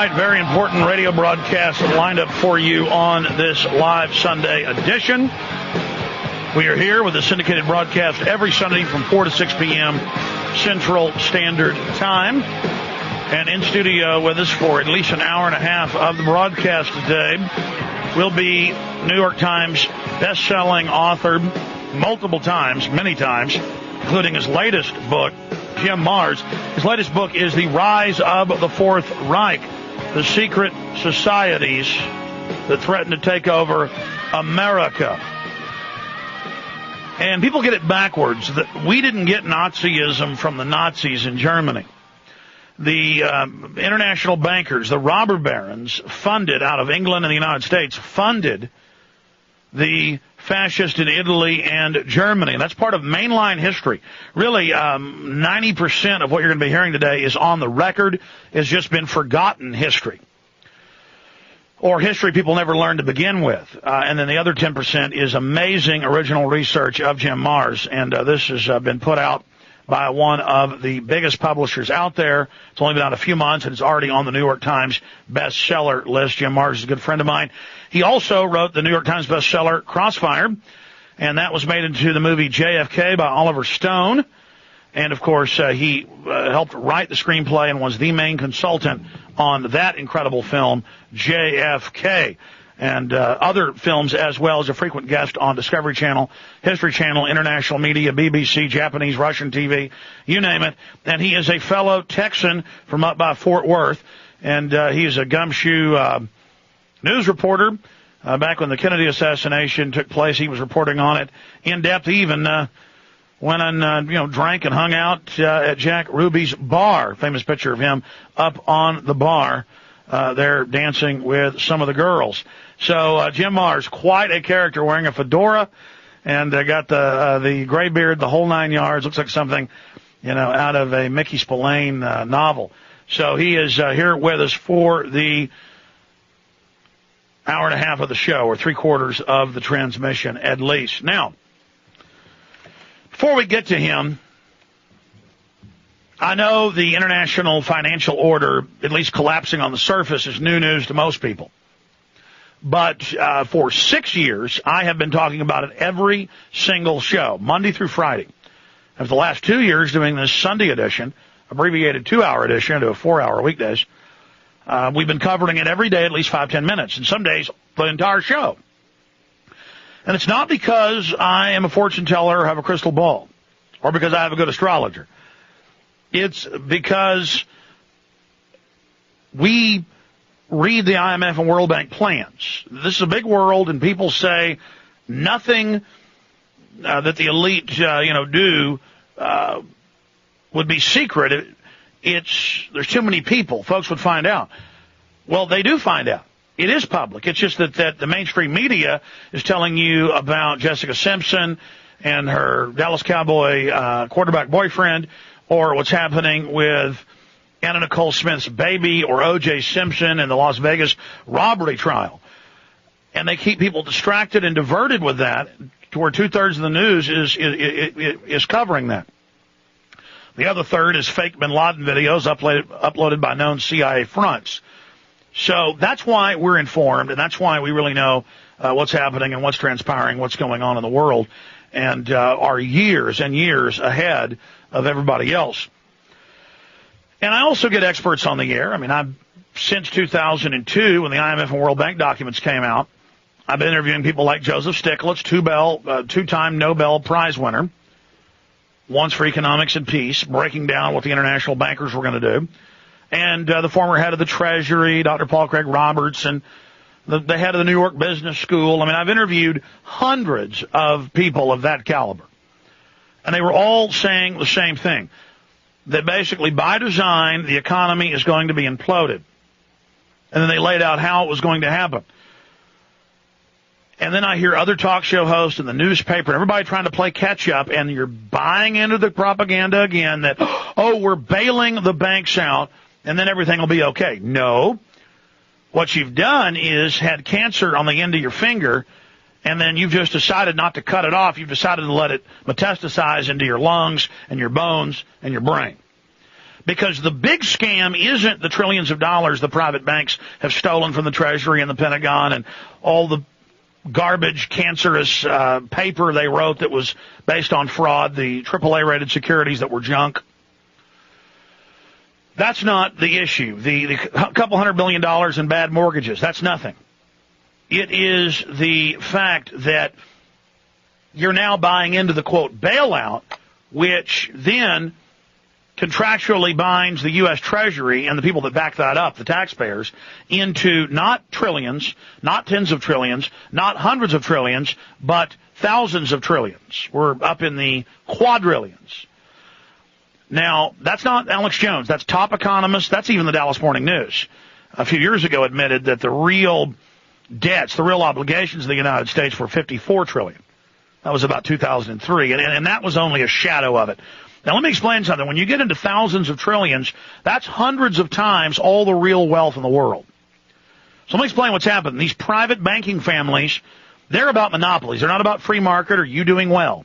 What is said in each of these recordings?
right, very important radio broadcast lined up for you on this live Sunday edition. We are here with a syndicated broadcast every Sunday from 4 to 6 p.m. Central Standard Time. And in studio with us for at least an hour and a half of the broadcast today will be New York Times best-selling author multiple times, many times, including his latest book, Jim Marrs. His latest book is The Rise of the Fourth Reich, the secret societies that threaten to take over America. And people get it backwards, that we didn't get Nazism from the Nazis in Germany. The international bankers, the robber barons, funded out of England and the United States, funded the fascist in Italy and Germany. And that's part of mainline history. Really, 90% of what you're going to be hearing today is on the record. It's just been forgotten history, or history people never learned to begin with. And then the other 10% is amazing original research of Jim Marrs. And this has been put out by one of the biggest publishers out there. It's only been out a few months, and it's already on the New York Times bestseller list. Jim Marrs is a good friend of mine. He also wrote the New York Times bestseller Crossfire, and that was made into the movie JFK by Oliver Stone. And, of course, he helped write the screenplay and was the main consultant on that incredible film, JFK. And other films, as well as a frequent guest on Discovery Channel, History Channel, International Media, BBC, Japanese, Russian TV, you name it. And he is a fellow Texan from up by Fort Worth, and he's a gumshoe news reporter. Back when the Kennedy assassination took place, he was reporting on it in depth. He even went and drank and hung out at Jack Ruby's bar. Famous picture of him up on the bar there dancing with some of the girls. So Jim Marrs, quite a character, wearing a fedora and got the gray beard, the whole 9 yards. Looks like something, out of a Mickey Spillane novel. So he is here with us for the hour and a half of the show, or 3/4 of the transmission at least. Now, before we get to him, I know the international financial order, at least collapsing on the surface, is new news to most people. But for 6 years, I have been talking about it every single show, Monday through Friday. And for the last 2 years, doing this Sunday edition, abbreviated 2-hour edition into a 4-hour weekdays, we've been covering it every day, at least 5-10 minutes, and some days the entire show. And it's not because I am a fortune teller or have a crystal ball, or because I have a good astrologer. It's because we read the IMF and World Bank plans. This is a big world, and people say nothing that the elite, do would be secret. There's too many people. Folks would find out. Well, they do find out. It is public. It's just that the mainstream media is telling you about Jessica Simpson and her Dallas Cowboy quarterback boyfriend, or what's happening with Anna Nicole Smith's baby, or O.J. Simpson in the Las Vegas robbery trial. And they keep people distracted and diverted with that, to where 2/3 of the news is covering that. The other third is fake bin Laden videos uploaded by known CIA fronts. So that's why we're informed, and that's why we really know what's happening and what's transpiring, what's going on in the world, and are years and years ahead of everybody else. And I also get experts on the air. I mean, since 2002, when the IMF and World Bank documents came out, I've been interviewing people like Joseph Stiglitz, two-time Nobel Prize winner, once for economics and peace, breaking down what the international bankers were going to do, and the former head of the Treasury, Dr. Paul Craig Roberts, and the head of the New York Business School. I mean, I've interviewed hundreds of people of that caliber, and they were all saying the same thing, that basically by design the economy is going to be imploded. And then they laid out how it was going to happen. And then I hear other talk show hosts in the newspaper, everybody trying to play catch up, and you're buying into the propaganda again that, we're bailing the banks out and then everything will be okay. No. What you've done is had cancer on the end of your finger, and then you've just decided not to cut it off. You've decided to let it metastasize into your lungs and your bones and your brain. Because the big scam isn't the trillions of dollars the private banks have stolen from the Treasury and the Pentagon and all the garbage, cancerous paper they wrote that was based on fraud, the AAA-rated securities that were junk. That's not the issue. The couple $100 billion in bad mortgages, that's nothing. It is the fact that you're now buying into the, quote, bailout, which then contractually binds the U.S. Treasury and the people that back that up, the taxpayers, into not trillions, not tens of trillions, not hundreds of trillions, but thousands of trillions. We're up in the quadrillions. Now, that's not Alex Jones. That's top economists. That's even the Dallas Morning News. A few years ago admitted that the real debts, the real obligations of the United States were $54 trillion. That was about 2003, and that was only a shadow of it. Now, let me explain something. When you get into thousands of trillions, that's hundreds of times all the real wealth in the world. So let me explain what's happened. These private banking families, they're about monopolies. They're not about free market or you doing well.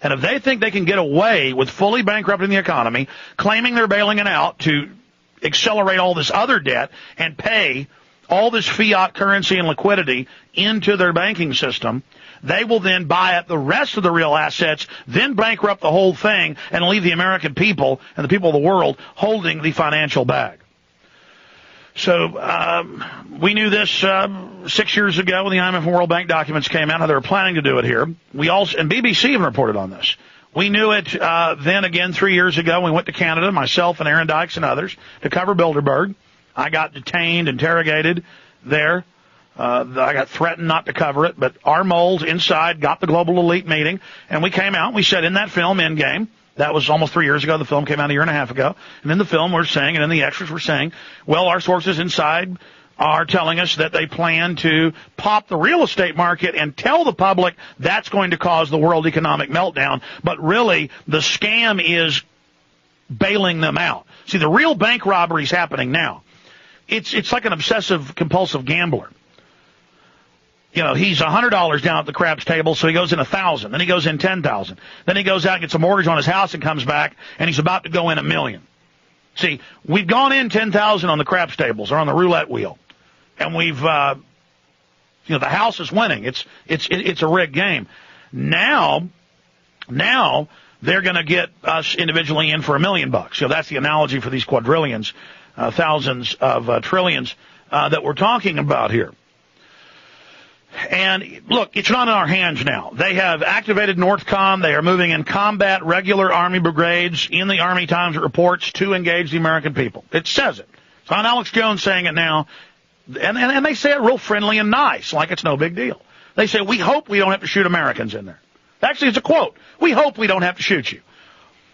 And if they think they can get away with fully bankrupting the economy, claiming they're bailing it out to accelerate all this other debt and pay all this fiat currency and liquidity into their banking system, they will then buy up the rest of the real assets, then bankrupt the whole thing, and leave the American people and the people of the world holding the financial bag. So we knew this 6 years ago when the IMF and World Bank documents came out, how they were planning to do it here. We also, and BBC even reported on this. We knew it then again 3 years ago. We went to Canada, myself and Aaron Dykes and others, to cover Bilderberg. I got detained, interrogated there. I got threatened not to cover it, but our moles inside got the global elite meeting, and we came out and we said in that film, Endgame, that was almost 3 years ago. The film came out a year and a half ago. And in the film we're saying, and in the extras we're saying, well, our sources inside are telling us that they plan to pop the real estate market and tell the public that's going to cause the world economic meltdown. But really, the scam is bailing them out. See, the real bank robbery is happening now. It's like an obsessive compulsive gambler. You know, he's $100 down at the craps table, so he goes in 1,000. Then he goes in 10,000. Then he goes out and gets a mortgage on his house and comes back, and he's about to go in $1 million. See, we've gone in 10,000 on the craps tables or on the roulette wheel, and we've, the house is winning. It's a rigged game. Now they're going to get us individually in for $1 million. That's the analogy for these quadrillions, thousands of trillions that we're talking about here. And look, it's not in our hands now. They have activated NORTHCOM. They are moving in combat regular Army brigades in the Army Times reports to engage the American people. It says it. It's not Alex Jones saying it now. And they say it real friendly and nice, like it's no big deal. They say, we hope we don't have to shoot Americans in there. Actually, it's a quote. We hope we don't have to shoot you.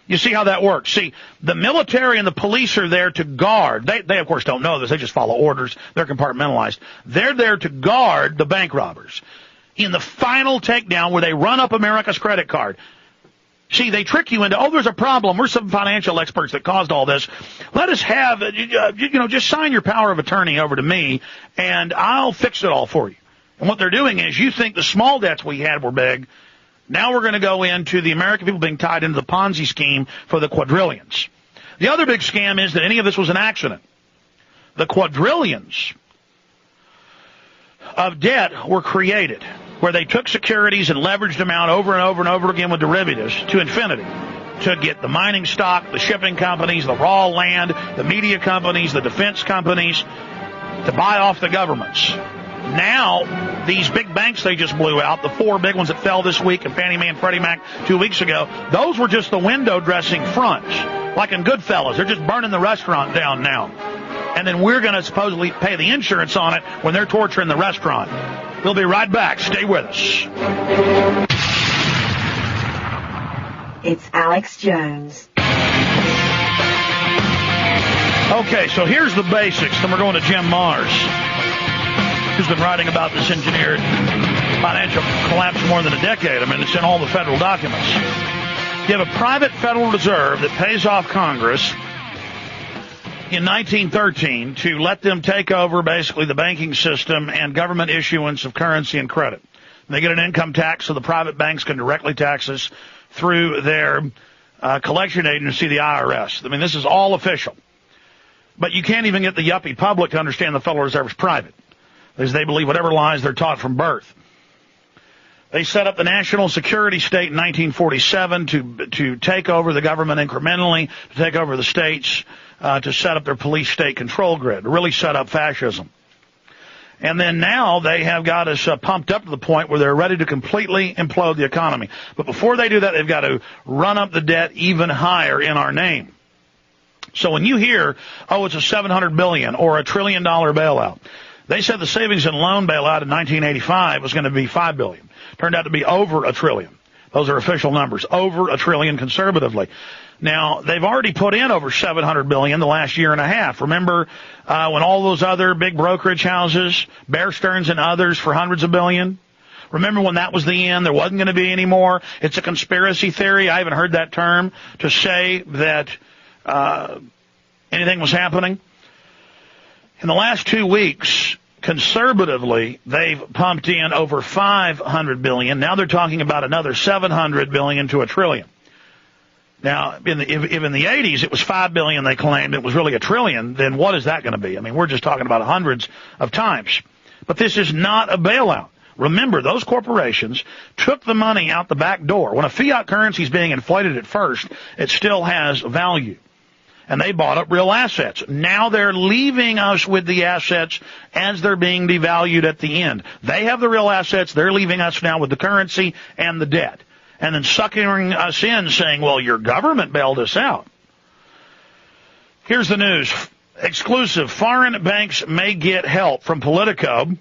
You see how that works. See, the military and the police are there to guard. They of course, don't know this. They just follow orders. They're compartmentalized. They're there to guard the bank robbers in the final takedown where they run up America's credit card. See, they trick you into, there's a problem. We're some financial experts that caused all this. Let us have, just sign your power of attorney over to me, and I'll fix it all for you. And what they're doing is, you think the small debts we had were big. Now we're going to go into the American people being tied into the Ponzi scheme for the quadrillions. The other big scam is that any of this was an accident. The quadrillions of debt were created where they took securities and leveraged them out over and over and over again with derivatives to infinity to get the mining stock, the shipping companies, the raw land, the media companies, the defense companies to buy off the governments. Now, these big banks they just blew out, the 4 big ones that fell this week, and Fannie Mae and Freddie Mac 2 weeks ago, those were just the window dressing fronts. Like in Goodfellas, they're just burning the restaurant down now. And then we're going to supposedly pay the insurance on it when they're torturing the restaurant. We'll be right back. Stay with us. It's Alex Jones. Okay, so here's the basics. Then we're going to Jim Mars, who's been writing about this engineered financial collapse for more than a decade. I mean, it's in all the federal documents. You have a private Federal Reserve that pays off Congress in 1913 to let them take over basically the banking system and government issuance of currency and credit. And they get an income tax so the private banks can directly tax us through their collection agency, the IRS. I mean, this is all official. But you can't even get the yuppie public to understand the Federal Reserve is private, because they believe whatever lies they're taught from birth. They set up the national security state in 1947 to take over the government incrementally, to take over the states, to set up their police state control grid, to really set up fascism. And then now they have got us pumped up to the point where they're ready to completely implode the economy. But before they do that, they've got to run up the debt even higher in our name. So when you hear, oh, it's a $700 billion or $1 trillion bailout, they said the savings and loan bailout in 1985 was going to be $5 billion. Turned out to be over $1 trillion. Those are official numbers. Over $1 trillion conservatively. Now, they've already put in over $700 billion the last year and a half. Remember when all those other big brokerage houses, Bear Stearns and others for hundreds of billion? Remember when that was the end? There wasn't going to be any more. It's a conspiracy theory. I haven't heard that term to say that anything was happening. In the last 2 weeks, conservatively, they've pumped in over $500 billion. Now they're talking about another $700 billion to $1 trillion. Now, if in the 80s it was $5 billion they claimed, it was really $1 trillion, then what is that going to be? I mean, we're just talking about hundreds of times. But this is not a bailout. Remember, those corporations took the money out the back door. When a fiat currency is being inflated at first, it still has value. And they bought up real assets. Now they're leaving us with the assets as they're being devalued at the end. They have the real assets. They're leaving us now with the currency and the debt. And then suckering us in saying, well, your government bailed us out. Here's the news. Exclusive. Foreign banks may get help from Politico. And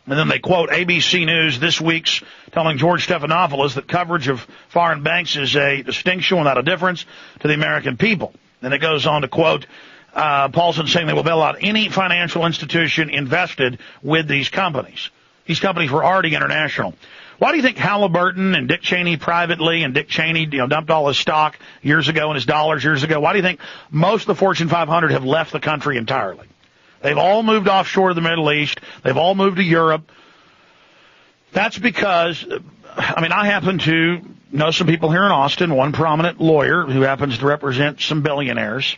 then they quote ABC News this week's telling George Stephanopoulos that coverage of foreign banks is a distinction without a difference to the American people. Then it goes on to quote Paulson saying they will bail out any financial institution invested with these companies. These companies were already international. Why do you think Halliburton and Dick Cheney privately, and Dick Cheney, dumped all his stock years ago and his dollars years ago? Why do you think most of the Fortune 500 have left the country entirely? They've all moved offshore to the Middle East. They've all moved to Europe. That's because, I happen to know some people here in Austin, one prominent lawyer who happens to represent some billionaires,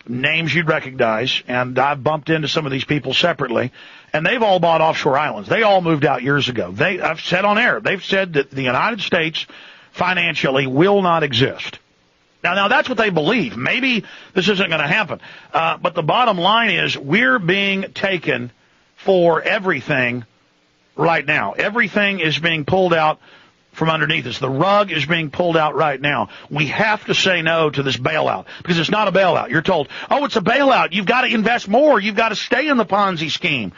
names you'd recognize, and I've bumped into some of these people separately, and they've all bought offshore islands. They all moved out years ago. I've said on air, they've said that the United States financially will not exist. Now that's what they believe. Maybe this isn't going to happen. But the bottom line is we're being taken for everything right now. Everything is being pulled out from underneath us. The rug is being pulled out right now. We have to say no to this bailout because it's not a bailout. You're told, oh, it's a bailout. You've got to invest more. You've got to stay in the Ponzi scheme.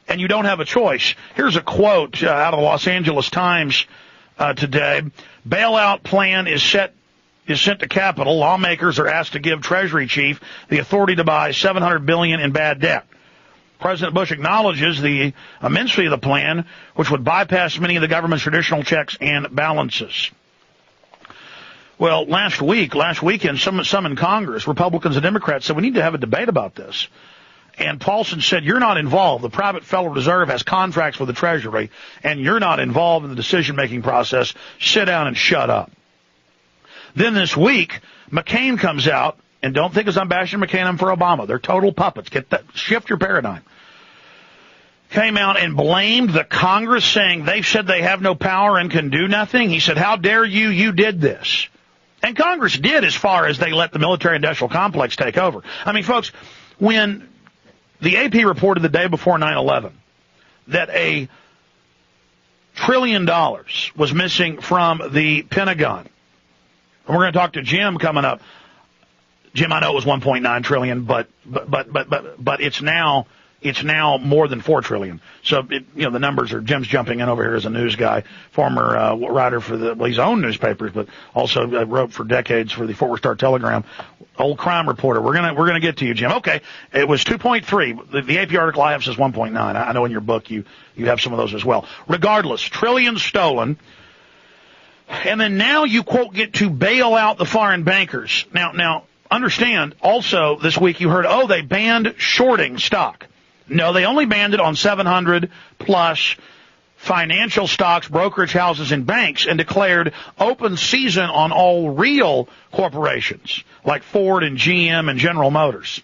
And you don't have a choice. Here's a quote out of the Los Angeles Times today. Bailout plan is sent to Capitol. Lawmakers are asked to give Treasury chief the authority to buy $700 billion in bad debt. President Bush acknowledges the immensity of the plan, which would bypass many of the government's traditional checks and balances. Well, last weekend, some in Congress, Republicans and Democrats, said we need to have a debate about this. And Paulson said, you're not involved. The private Federal Reserve has contracts with the Treasury, and you're not involved in the decision-making process. Sit down and shut up. Then this week, McCain comes out, and don't think as I'm bashing McCain, I'm for Obama. They're total puppets. Shift your paradigm. Came out and blamed the Congress, saying they've said they have no power and can do nothing. He said, how dare you? You did this. And Congress did as far as they let the military-industrial complex take over. Folks, when the AP reported the day before 9/11 that $1 trillion was missing from the Pentagon, and we're going to talk to Jim coming up. Jim, I know it was 1.9 trillion, but it's now more than 4 trillion. So the numbers are. Jim's jumping in over here as a news guy, former writer for his own newspapers, but also wrote for decades for the Fort Worth Star-Telegram, old crime reporter. We're gonna get to you, Jim. Okay, it was 2.3. The AP article I have says 1.9. I know in your book you have some of those as well. Regardless, trillions stolen. And then now you, quote, get to bail out the foreign bankers. Now, understand, also this week you heard, they banned shorting stock. No, they only banned it on 700 plus financial stocks, brokerage houses, and banks, and declared open season on all real corporations like Ford and GM and General Motors.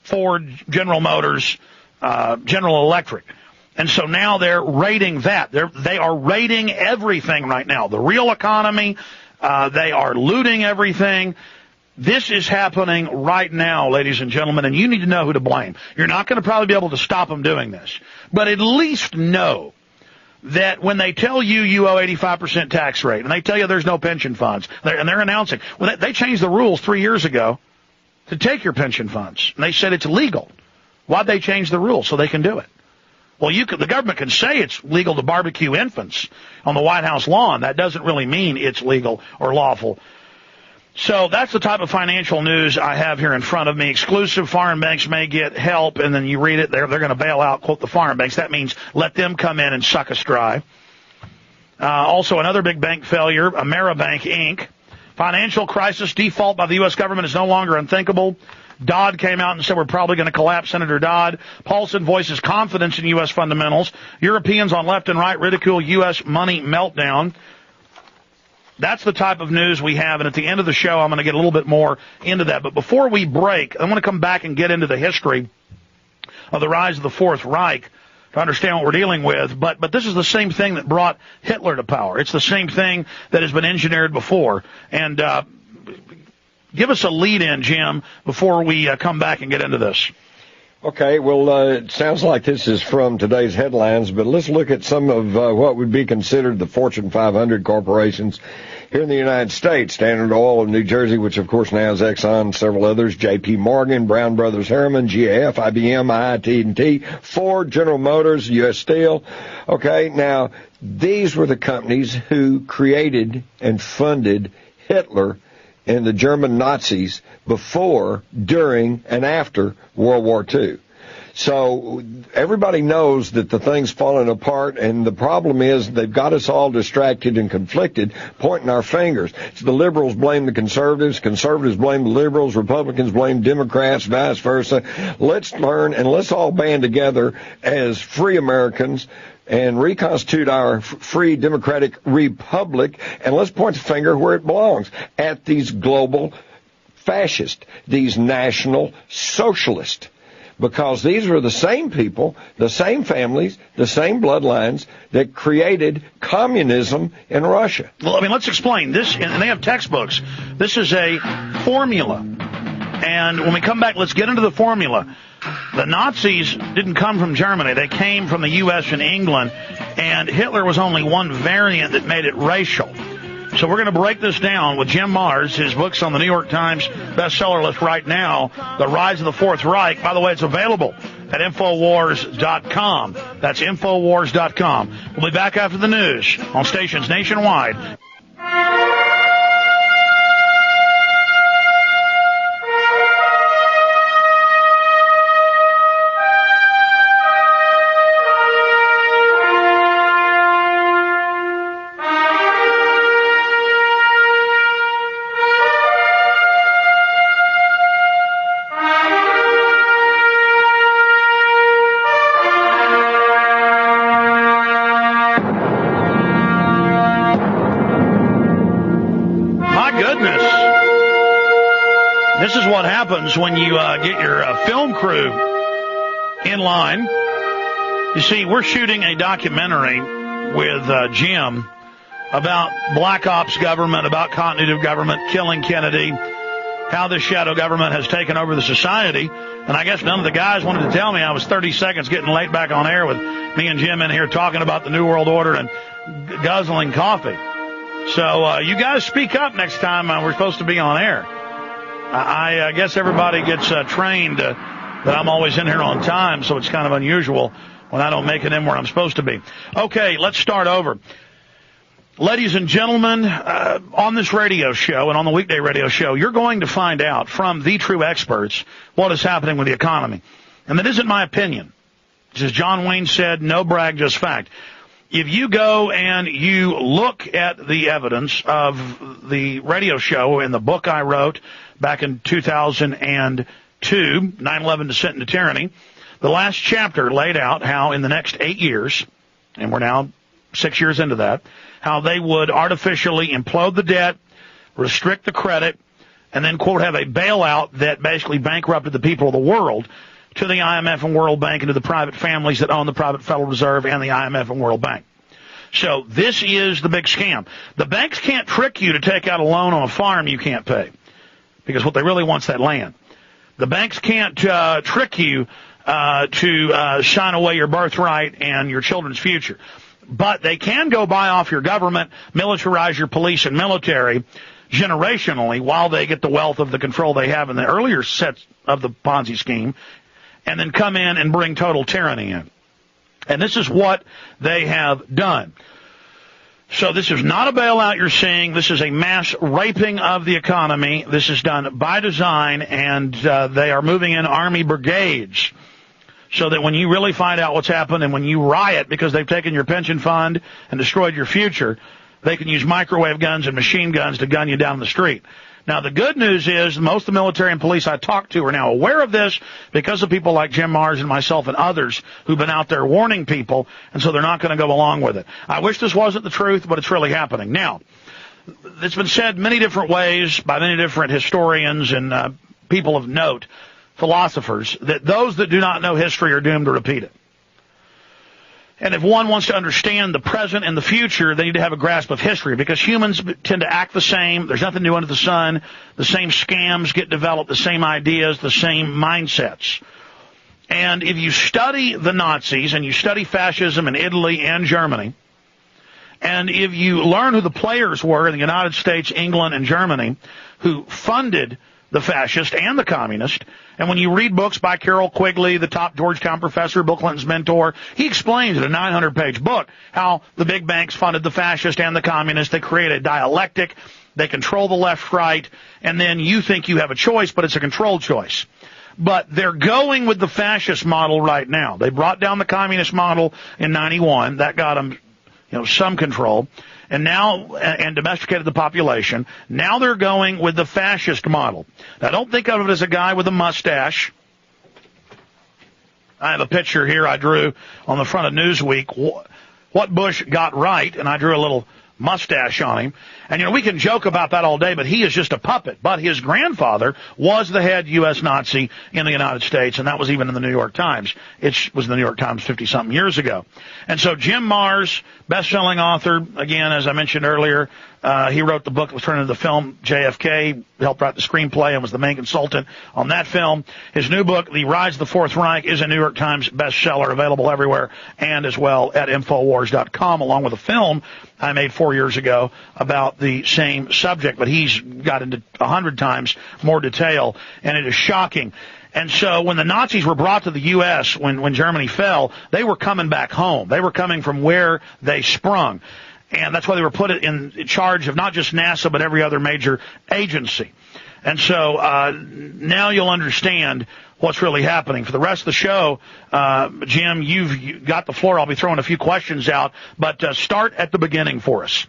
Ford, General Motors, General Electric. And so now they're raiding that. They are raiding everything right now. The real economy, they are looting everything. This is happening right now, ladies and gentlemen, and you need to know who to blame. You're not going to probably be able to stop them doing this, but at least know that when they tell you you owe 85% tax rate, and they tell you there's no pension funds, and they're announcing, well, they changed the rules 3 years ago to take your pension funds, and they said it's legal. Why'd they change the rules? So they can do it. Well, the government can say it's legal to barbecue infants on the White House lawn. That doesn't really mean it's legal or lawful. So that's the type of financial news I have here in front of me. Exclusive: foreign banks may get help, and then you read it, they're going to bail out, quote, the foreign banks. That means let them come in and suck us dry. Also, another big bank failure, Ameribank, Inc. Financial crisis, default by the U.S. government is no longer unthinkable. Dodd came out and said we're probably going to collapse Senator Dodd. Paulson voices confidence in U.S. fundamentals. Europeans on left and right ridicule U.S. money meltdown. That's the type of news we have, and at the end of the show, I'm going to get a little bit more into that. But before we break, I want to come back and get into the history of the rise of the Fourth Reich to understand what we're dealing with. But this is the same thing that brought Hitler to power. It's the same thing that has been engineered before. And give us a lead-in, Jim, before we come back and get into this. Okay, well, it sounds like this is from today's headlines, but let's look at some of what would be considered the Fortune 500 corporations here in the United States. Standard Oil of New Jersey, which of course now is Exxon, several others, J.P. Morgan, Brown Brothers Harriman, GAF, IBM, IT&T, Ford, General Motors, U.S. Steel. Okay, now, these were the companies who created and funded Hitler and the German Nazis before, during, and after World War II. So everybody knows that the thing's falling apart, and the problem is they've got us all distracted and conflicted, pointing our fingers. So the liberals blame the conservatives blame the liberals, Republicans blame Democrats, vice versa. Let's learn, and let's all band together as free Americans and reconstitute our free democratic republic, and let's point the finger where it belongs, at these global fascists, these national socialists, because these were the same people, the same families, the same bloodlines that created communism in Russia. Well, I mean, let's explain this, and they have textbooks. This is a formula, and when we come back, let's get into the formula. The Nazis didn't come from Germany. They came from the U.S. and England, and Hitler was only one variant that made it racial. So we're going to break this down with Jim Mars. His book's on the New York Times bestseller list right now, The Rise of the Fourth Reich. By the way, it's available at Infowars.com. That's Infowars.com. We'll be back after the news on stations nationwide. When you get your film crew in line. You see, we're shooting a documentary with Jim about Black Ops government, about continuity of government, killing Kennedy, how this shadow government has taken over the society. And I guess none of the guys wanted to tell me I was 30 seconds getting late back on air with me and Jim in here talking about the New World Order and guzzling coffee. So you guys speak up next time we're supposed to be on air. I guess everybody gets trained that I'm always in here on time, so it's kind of unusual when I don't make it in where I'm supposed to be. Okay, let's start over. Ladies and gentlemen, on this radio show and on the weekday radio show, you're going to find out from the true experts what is happening with the economy. And that isn't my opinion. As John Wayne said, no brag, just fact. If you go and you look at the evidence of the radio show and the book I wrote back in 2002, 9/11 Descent into Tyranny, The last chapter laid out how in the next 8 years, and we're now 6 years into that, how they would artificially implode the debt, restrict the credit, and then, quote, have a bailout that basically bankrupted the people of the world to the IMF and World Bank and to the private families that own the private Federal Reserve and the IMF and World Bank. So this is the big scam. The banks can't trick you to take out a loan on a farm you can't pay, because what they really want is that land. The banks can't trick you to sign away your birthright and your children's future. But they can go buy off your government, militarize your police and military generationally while they get the wealth of the control they have in the earlier sets of the Ponzi scheme, and then come in and bring total tyranny in. And this is what they have done. So this is not a bailout you're seeing. This is a mass raping of the economy. This is done by design, and they are moving in army brigades so that when you really find out what's happened and when you riot because they've taken your pension fund and destroyed your future, they can use microwave guns and machine guns to gun you down the street. Now, the good news is most of the military and police I talk to are now aware of this because of people like Jim Mars and myself and others who've been out there warning people, and so they're not going to go along with it. I wish this wasn't the truth, but it's really happening. Now, it's been said many different ways by many different historians and people of note, philosophers, that those that do not know history are doomed to repeat it. And if one wants to understand the present and the future, they need to have a grasp of history, because humans tend to act the same. There's nothing new under the sun. The same scams get developed, the same ideas, the same mindsets. And if you study the Nazis and you study fascism in Italy and Germany, and if you learn who the players were in the United States, England, and Germany who funded the fascist and the communist, and when you read books by Carroll Quigley, the top Georgetown professor, Bill Clinton's mentor, he explains in a 900-page book how the big banks funded the fascist and the communist. They create a dialectic. They control the left, right, and then you think you have a choice, but it's a controlled choice. But they're going with the fascist model right now. They brought down the communist model in 91. That got them, some control. And now, and domesticated the population. Now they're going with the fascist model. Now, don't think of it as a guy with a mustache. I have a picture here I drew on the front of Newsweek, what Bush got right, and I drew a little mustache on him. And, we can joke about that all day, but he is just a puppet. But his grandfather was the head U.S. Nazi in the United States, and that was even in the New York Times. It was in the New York Times 50-something years ago. And so Jim Mars, best-selling author, again, as I mentioned earlier, he wrote the book that was turned into the film JFK, helped write the screenplay, and was the main consultant on that film. His new book, The Rise of the Fourth Reich, is a New York Times bestseller, available everywhere, and as well at Infowars.com, along with a film I made 4 years ago about the same subject, but he's got into 100 times more detail, and it is shocking. And so when the Nazis were brought to the U.S., when Germany fell, they were coming back home. They were coming from where they sprung. And that's why they were put in charge of not just NASA, but every other major agency. And so now you'll understand what's really happening. For the rest of the show, Jim, you've got the floor. I'll be throwing a few questions out, but start at the beginning for us.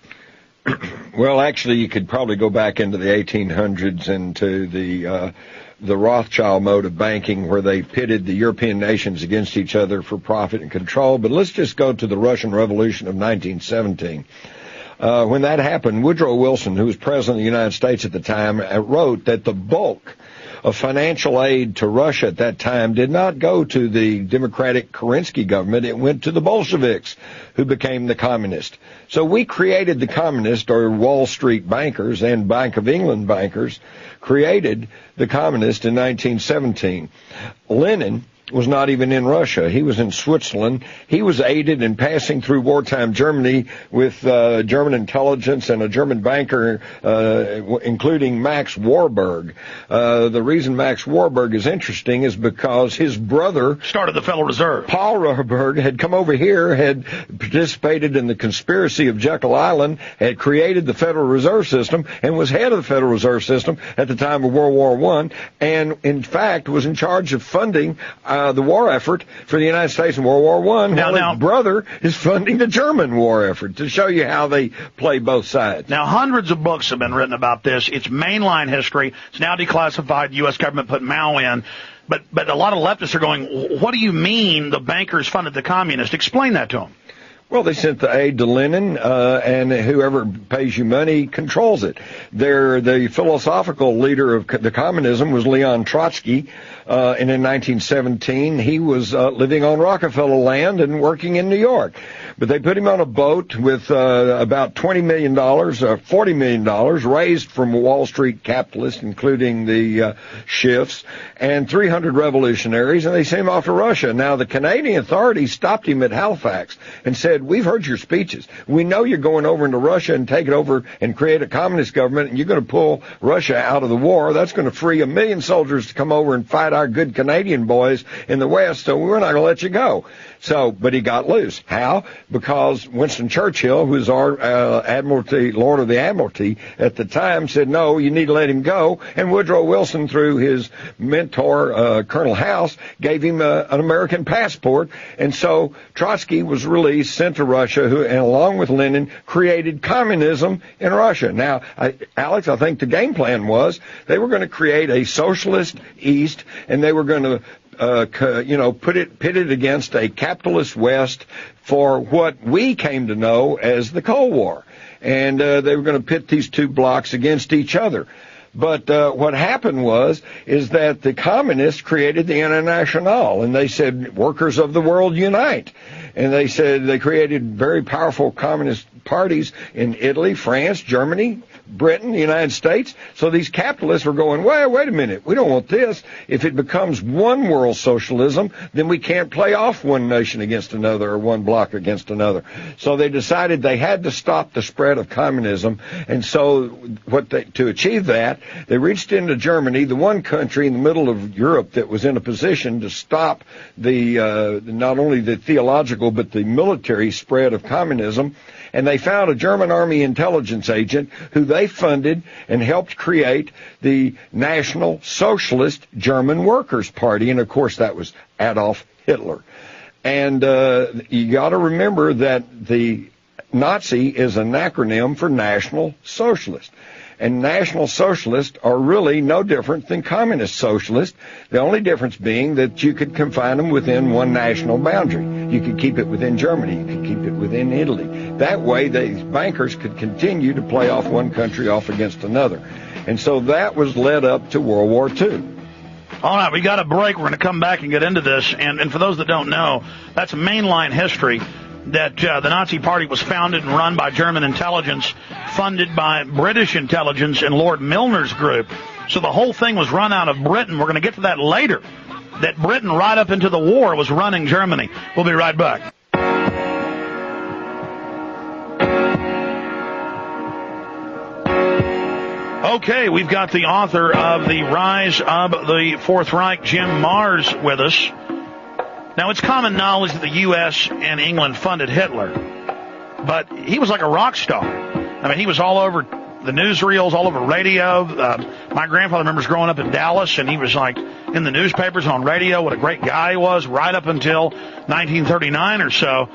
Well, actually, you could probably go back into the 1800s and to the Rothschild mode of banking, where they pitted the European nations against each other for profit and control. But let's just go to the Russian Revolution of 1917. When that happened, Woodrow Wilson, who was president of the United States at the time, wrote that the bulk of financial aid to Russia at that time did not go to the democratic Kerensky government. It went to the Bolsheviks, who became the communists. So we created the communists, or Wall Street bankers and Bank of England bankers, created the communists in 1917. Lenin was not even in Russia. He was in Switzerland. He was aided in passing through wartime Germany with German intelligence and a German banker, including Max Warburg. The reason Max Warburg is interesting is because his brother started the Federal Reserve. Paul Warburg had come over here, had participated in the conspiracy of Jekyll Island, had created the Federal Reserve System, and was head of the Federal Reserve System at the time of World War I, and in fact was in charge of funding the war effort for the United States in World War I, while his brother is funding the German war effort, to show you how they play both sides. Now, hundreds of books have been written about this. It's mainline history. It's now declassified. The U.S. government put Mao in. But a lot of leftists are going, what do you mean the bankers funded the communists? Explain that to them. Well, they sent the aid to Lenin, and whoever pays you money controls it. The philosophical leader of the communism was Leon Trotsky, and in 1917 he was living on Rockefeller land and working in New York. But they put him on a boat with about $20 million, $40 million raised from Wall Street capitalists, including the Schiffs, and 300 revolutionaries, and they sent him off to Russia. Now, the Canadian authorities stopped him at Halifax and said, we've heard your speeches. We know you're going over into Russia and take it over and create a communist government, and you're going to pull Russia out of the war. That's going to free 1 million soldiers to come over and fight our good Canadian boys in the West, so we're not going to let you go. But he got loose. How? Because Winston Churchill, who was our Admiralty, Lord of the Admiralty at the time, said, no, you need to let him go. And Woodrow Wilson, through his mentor, Colonel House, gave him an American passport. And so Trotsky was released, sent to Russia, and along with Lenin, created communism in Russia. Now, Alex, I think the game plan was they were going to create a socialist East, and they were going to pit it against a capitalist West for what we came to know as the Cold War. And they were going to pit these two blocs against each other. But what happened is that the communists created the Internationale, and they said, workers of the world unite. And they said they created very powerful communist parties in Italy, France, Germany, Britain, the United States. So these capitalists were going, wait a minute, we don't want this. If it becomes one world socialism, then we can't play off one nation against another or one bloc against another. So they decided they had to stop the spread of communism. And so to achieve that, they reached into Germany, the one country in the middle of Europe that was in a position to stop not only the theological but the military spread of communism. And they found a German army intelligence agent who they funded and helped create the National Socialist German Workers' Party. And, of course, that was Adolf Hitler. And you got to remember that the Nazi is an acronym for National Socialist. And National Socialists are really no different than Communist Socialists, the only difference being that you could confine them within one national boundary. You could keep it within Germany. You could keep it within Italy. That way, these bankers could continue to play off one country off against another. And so that was led up to World War II. All right, we got a break. We're going to come back and get into this. And for those that don't know, that's mainline history. That the Nazi Party was founded and run by German intelligence, funded by British intelligence and Lord Milner's group. So the whole thing was run out of Britain. We're going to get to that later, that Britain right up into the war was running Germany. We'll be right back. Okay, we've got the author of The Rise of the Fourth Reich, Jim Marrs, with us. Now, it's common knowledge that the U.S. and England funded Hitler, but he was like a rock star. I mean, he was all over the newsreels, all over radio. My grandfather remembers growing up in Dallas, and he was like in the newspapers on radio, what a great guy he was, right up until 1939 or so.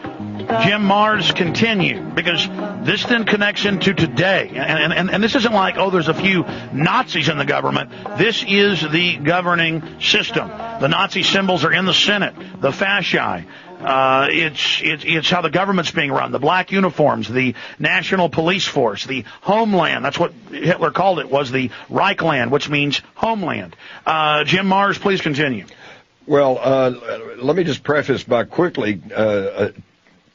Jim Marrs, continue, because this then connects into today. And this isn't like, oh, there's a few Nazis in the government. This is the governing system. The Nazi symbols are in the Senate, the fasci. It's how the government's being run. The black uniforms, the national police force, the homeland. That's what Hitler called it, was the Reichland, which means homeland. Jim Marrs, please continue. Well, let me just preface by quickly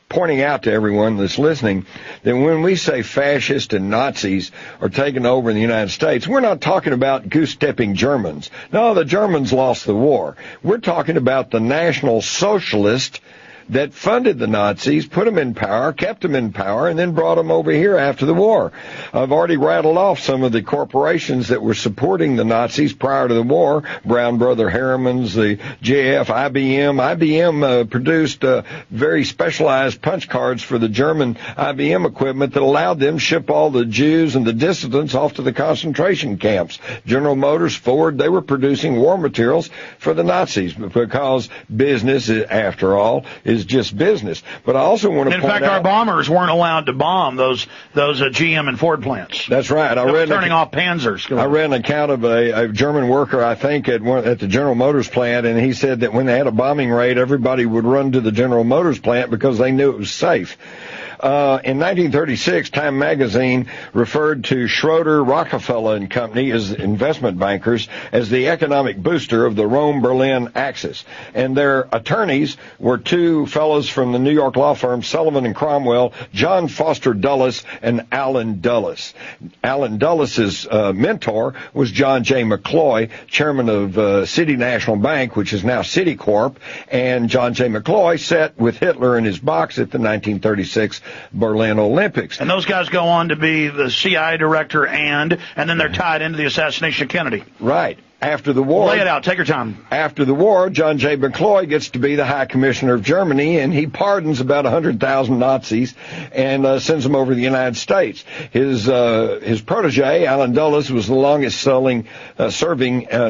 pointing out to everyone that's listening that when we say fascists and Nazis are taking over in the United States, we're not talking about goose-stepping Germans. No, the Germans lost the war. We're talking about the National Socialist that funded the Nazis, put them in power, kept them in power, and then brought them over here after the war. I've already rattled off some of the corporations that were supporting the Nazis prior to the war. Brown Brother Harriman's, the JF, IBM. IBM produced very specialized punch cards for the German IBM equipment that allowed them to ship all the Jews and the dissidents off to the concentration camps. General Motors, Ford, they were producing war materials for the Nazis because business, after all, is is just business. But I also want to point out... In fact, our bombers weren't allowed to bomb those GM and Ford plants. That's right. Turning off Panzers. I read an account of a German worker, I think, at the General Motors plant, and he said that when they had a bombing raid, everybody would run to the General Motors plant because they knew it was safe. In 1936, Time magazine referred to Schroeder, Rockefeller and Company as investment bankers as the economic booster of the Rome-Berlin axis. And their attorneys were two fellows from the New York law firm Sullivan and Cromwell, John Foster Dulles and Allen Dulles. Allen Dulles' mentor was John J. McCloy, chairman of City National Bank, which is now Citicorp, and John J. McCloy sat with Hitler in his box at the 1936 Berlin Olympics. And those guys go on to be the CIA director and then they're tied into the assassination of Kennedy. Right. After the war... Lay it out. Take your time. After the war, John J. McCloy gets to be the High Commissioner of Germany, and he pardons about 100,000 Nazis and sends them over to the United States. His protege, Allen Dulles, was the longest-serving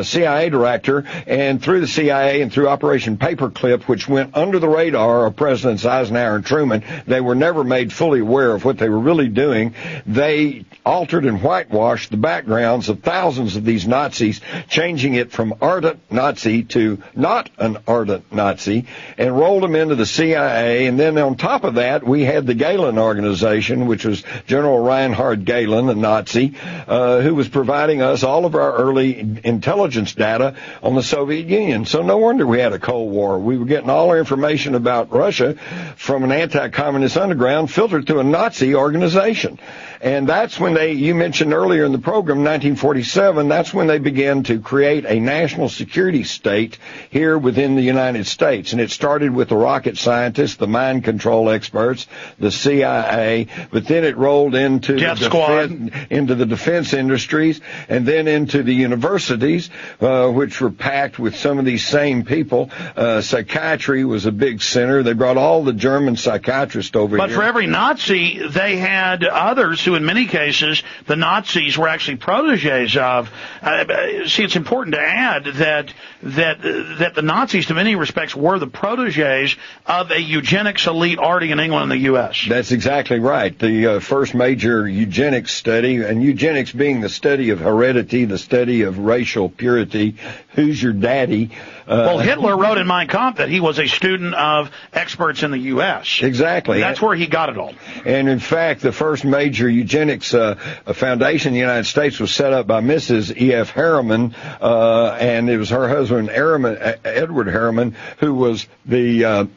CIA director, and through the CIA and through Operation Paperclip, which went under the radar of Presidents Eisenhower and Truman, they were never made fully aware of what they were really doing. They altered and whitewashed the backgrounds of thousands of these Nazis, changing it from ardent Nazi to not an ardent Nazi, and rolled them into the CIA. And then on top of that, we had the Gehlen organization, which was General Reinhard Gehlen, a Nazi, who was providing us all of our early intelligence data on the Soviet Union. So no wonder we had a Cold War. We were getting all our information about Russia from an anti-communist underground filtered through a Nazi organization. And that's when you mentioned earlier in the program, 1947, that's when they began to create a national security state here within the United States. And it started with the rocket scientists, the mind control experts, the CIA, but then it rolled into the defense industries, and then into the universities, which were packed with some of these same people. Psychiatry was a big center. They brought all the German psychiatrists over here. But for every Nazi, they had others who, in many cases, the Nazis were actually proteges of. See, it's important to add that the Nazis, in many respects, were the proteges of a eugenics elite already in England and the U.S. That's exactly right. The first major eugenics study, and eugenics being the study of heredity, the study of racial purity, who's your daddy. Well, Hitler wrote in Mein Kampf that he was a student of experts in the U.S. Exactly. That's where he got it all. And in fact, the first major eugenics foundation in the United States was set up by Mrs. E.F. Harriman, and it was her husband, Edward Harriman, who was the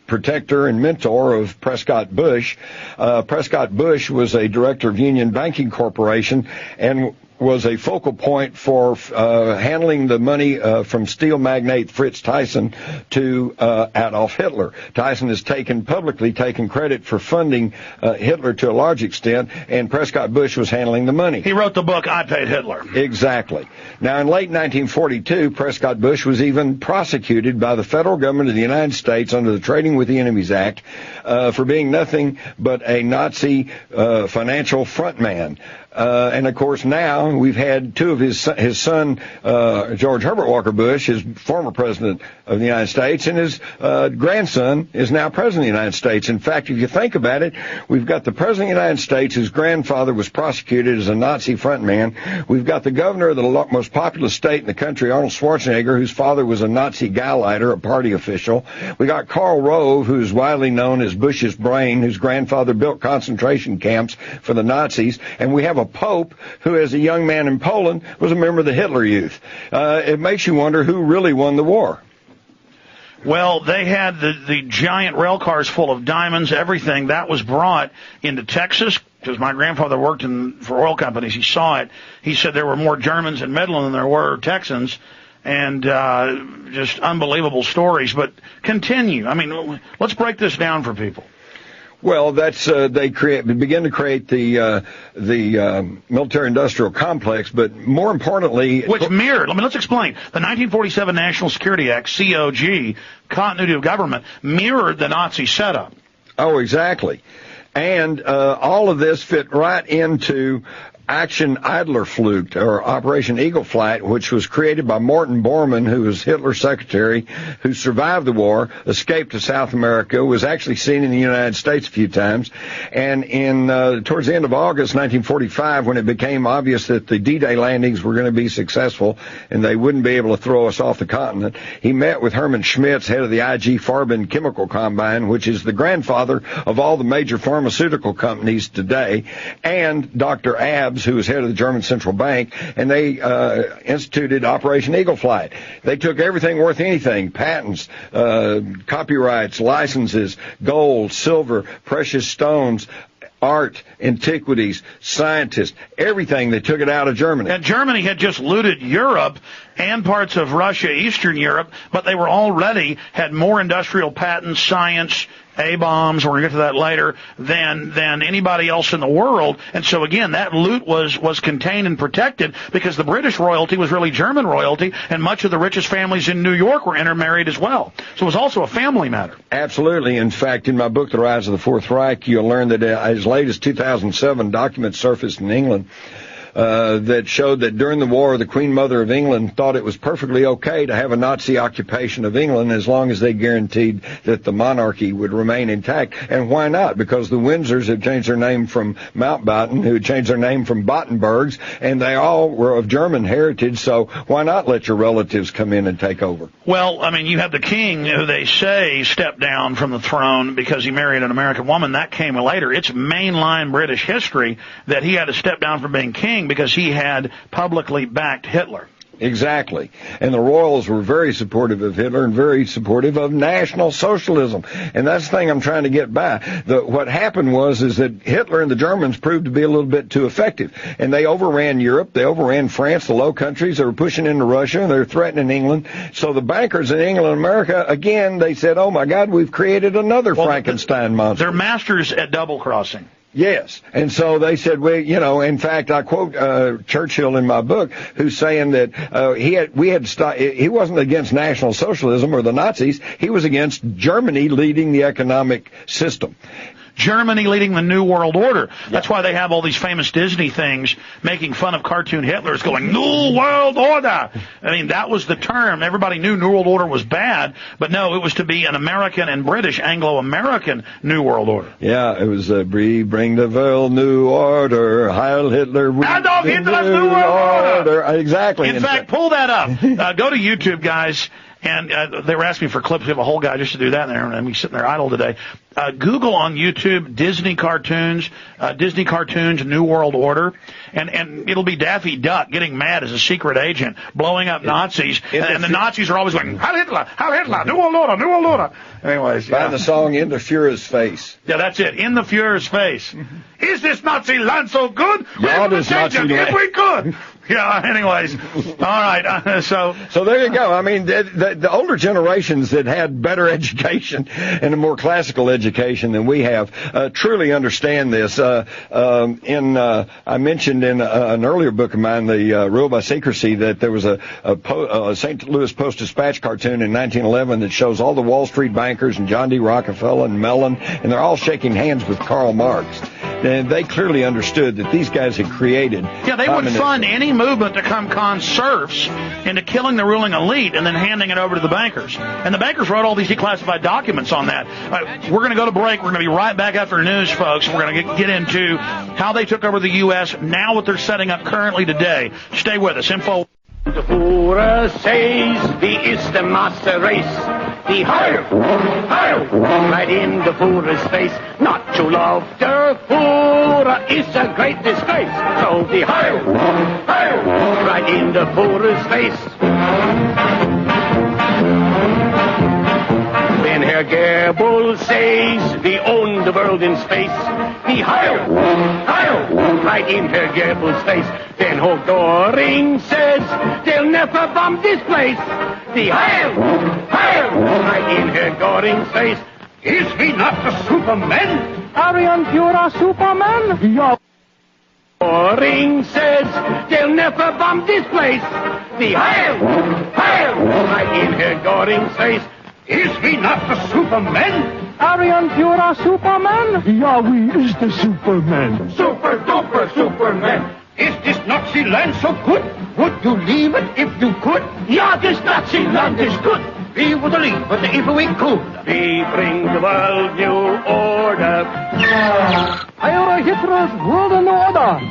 protector and mentor of Prescott Bush. Prescott Bush was a director of Union Banking Corporation and was a focal point for handling the money from steel magnate Fritz Thyssen to Adolf Hitler. Thyssen has publicly taken credit for funding Hitler to a large extent, and Prescott Bush was handling the money. He wrote the book, I Paid Hitler. Exactly. Now, in late 1942, Prescott Bush was even prosecuted by the federal government of the United States under the Trading with the Enemies Act for being nothing but a Nazi financial frontman. And of course now we've had two of his son, George Herbert Walker Bush, his former president of the United States, and his grandson is now president of the United States. In fact, if you think about it, we've got the president of the United States whose grandfather was prosecuted as a Nazi frontman. We've got the governor of the most populous state in the country, Arnold Schwarzenegger, whose father was a Nazi Gauleiter, a party official. We got Karl Rove, who's widely known as Bush's brain, whose grandfather built concentration camps for the Nazis, and we have a Pope who, as a young man in Poland, was a member of the Hitler Youth. It makes you wonder who really won the war. Well, they had the giant rail cars full of diamonds, everything. That was brought into Texas, because my grandfather worked for oil companies. He saw it. He said there were more Germans in Midland than there were Texans. And just unbelievable stories. But continue. I mean, let's break this down for people. Well, that's they begin to create the military-industrial complex, but more importantly, which mirrored. Let's explain. The 1947 National Security Act, COG, continuity of government, mirrored the Nazi setup. Oh, exactly. And all of this fit right into Action Adlerflucht, or Operation Eagle Flight, which was created by Morton Bormann, who was Hitler's secretary, who survived the war, escaped to South America, was actually seen in the United States a few times, and towards the end of August 1945, when it became obvious that the D-Day landings were going to be successful and they wouldn't be able to throw us off the continent, he met with Hermann Schmitz, head of the IG Farben Chemical Combine, which is the grandfather of all the major pharmaceutical companies today, and Dr. Abs, who was head of the German Central Bank, and they instituted Operation Eagle Flight. They took everything worth anything, patents, copyrights, licenses, gold, silver, precious stones, art, antiquities, scientists, everything. They took it out of Germany. And Germany had just looted Europe and parts of Russia, Eastern Europe, but they were already had more industrial patents, science, A-bombs, we're going to get to that later, than anybody else in the world. And so, again, that loot was contained and protected because the British royalty was really German royalty, and much of the richest families in New York were intermarried as well. So it was also a family matter. Absolutely. In fact, in my book, The Rise of the Fourth Reich, you'll learn that as late as 2007, documents surfaced in England that showed that during the war, the Queen Mother of England thought it was perfectly okay to have a Nazi occupation of England as long as they guaranteed that the monarchy would remain intact. And why not? Because the Windsors had changed their name from Mountbatten, who had changed their name from Battenbergs, and they all were of German heritage, so why not let your relatives come in and take over? Well, I mean, you have the king, who they say stepped down from the throne because he married an American woman. That came later. It's mainline British history that he had to step down from being king because he had publicly backed Hitler. Exactly. And the royals were very supportive of Hitler and very supportive of National Socialism. And that's the thing I'm trying to get by. What happened was that Hitler and the Germans proved to be a little bit too effective. And they overran Europe, they overran France, the Low Countries, they were pushing into Russia, and they were threatening England. So the bankers in England and America, again, they said, oh my God, we've created another Frankenstein monster. They're masters at double-crossing. Yes, and so they said, well, in fact, I quote Churchill in my book, who's saying that he wasn't against National Socialism or the Nazis, he was against Germany leading the economic system. Germany leading the New World Order. That's why they have all these famous Disney things making fun of cartoon Hitlers going, New World Order. I mean, that was the term. Everybody knew New World Order was bad, but no, it was to be an American and British, Anglo-American New World Order. Yeah, it was bring the world new order, Heil Hitler. Adolf Hitler's New World Order. Exactly. In fact, pull that up. Go to YouTube, guys. And they were asking me for clips. We have a whole guy just to do that there, and I'm sitting there idle today. Google on YouTube Disney cartoons, New World Order, and it'll be Daffy Duck getting mad as a secret agent, blowing up Nazis, and the Nazis are always going, Heil Hitler, New World Order, New World Order. Anyways, by the song In the Führer's Face. Yeah, that's it. In the Führer's Face. Is this Nazi land so good? Yeah, this Nazi land. If we could. Yeah, anyways. All right. So there you go. I mean, the older generations that had better education and a more classical education than we have truly understand this. I mentioned in an earlier book of mine, The Rule by Secrecy, that there was a St. Louis Post-Dispatch cartoon in 1911 that shows all the Wall Street bankers and John D. Rockefeller and Mellon, and they're all shaking hands with Karl Marx. And they clearly understood that these guys had created. Yeah, they would fund any movement to come con serfs into killing the ruling elite and then handing it over to the bankers. And the bankers wrote all these declassified documents on that. We're going to go to break. We're going to be right back after the news, folks. We're going to get into how they took over the U.S., now what they're setting up currently today. Stay with us. Info. Der Führer says, wie ist the master race? The Heil, Heil, right in the Führer's face. Not to love the Führer is a great disgrace. So the Heil, Heil, right in the Führer's face. When Herr Goebbels says, we own the world in space. The Heil, Heil, right in Herr Goebbels' face. Then Ho Göring says, they'll never bomb this place. The Heil, Heil, right in Herr Göring's face. Is he not the Superman? Aryan Führer Superman? Yeah. Göring says, they'll never bomb this place. The Heil, Heil, right in Herr Göring's face. Is he not the Superman? Aryan Führer Superman? Yeah, we is the Superman. Super duper Superman. Is this Nazi land so good? Would you leave it if you could? Ja, this Nazi land is good. We would leave it if we could. We bring the world new order. Heil Hitler's golden order.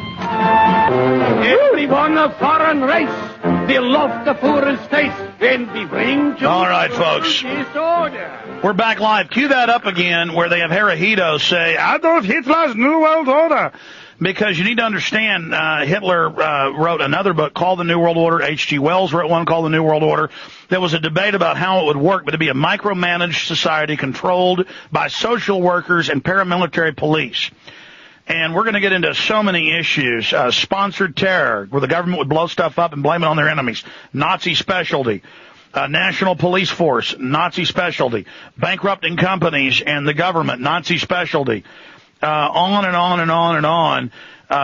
Everyone a foreign race. They love the poorest face. And we bring to all right, folks. This order. We're back live. Cue that up again where they have Hirohito say, Adolf Hitler's New World Order. Because you need to understand, Hitler wrote another book called The New World Order. H.G. Wells wrote one called The New World Order. There was a debate about how it would work, but to be a micromanaged society controlled by social workers and paramilitary police. And we're going to get into so many issues. Sponsored terror, where the government would blow stuff up and blame it on their enemies. Nazi specialty. National police force, Nazi specialty. Bankrupting companies and the government, Nazi specialty. On and on and on and on.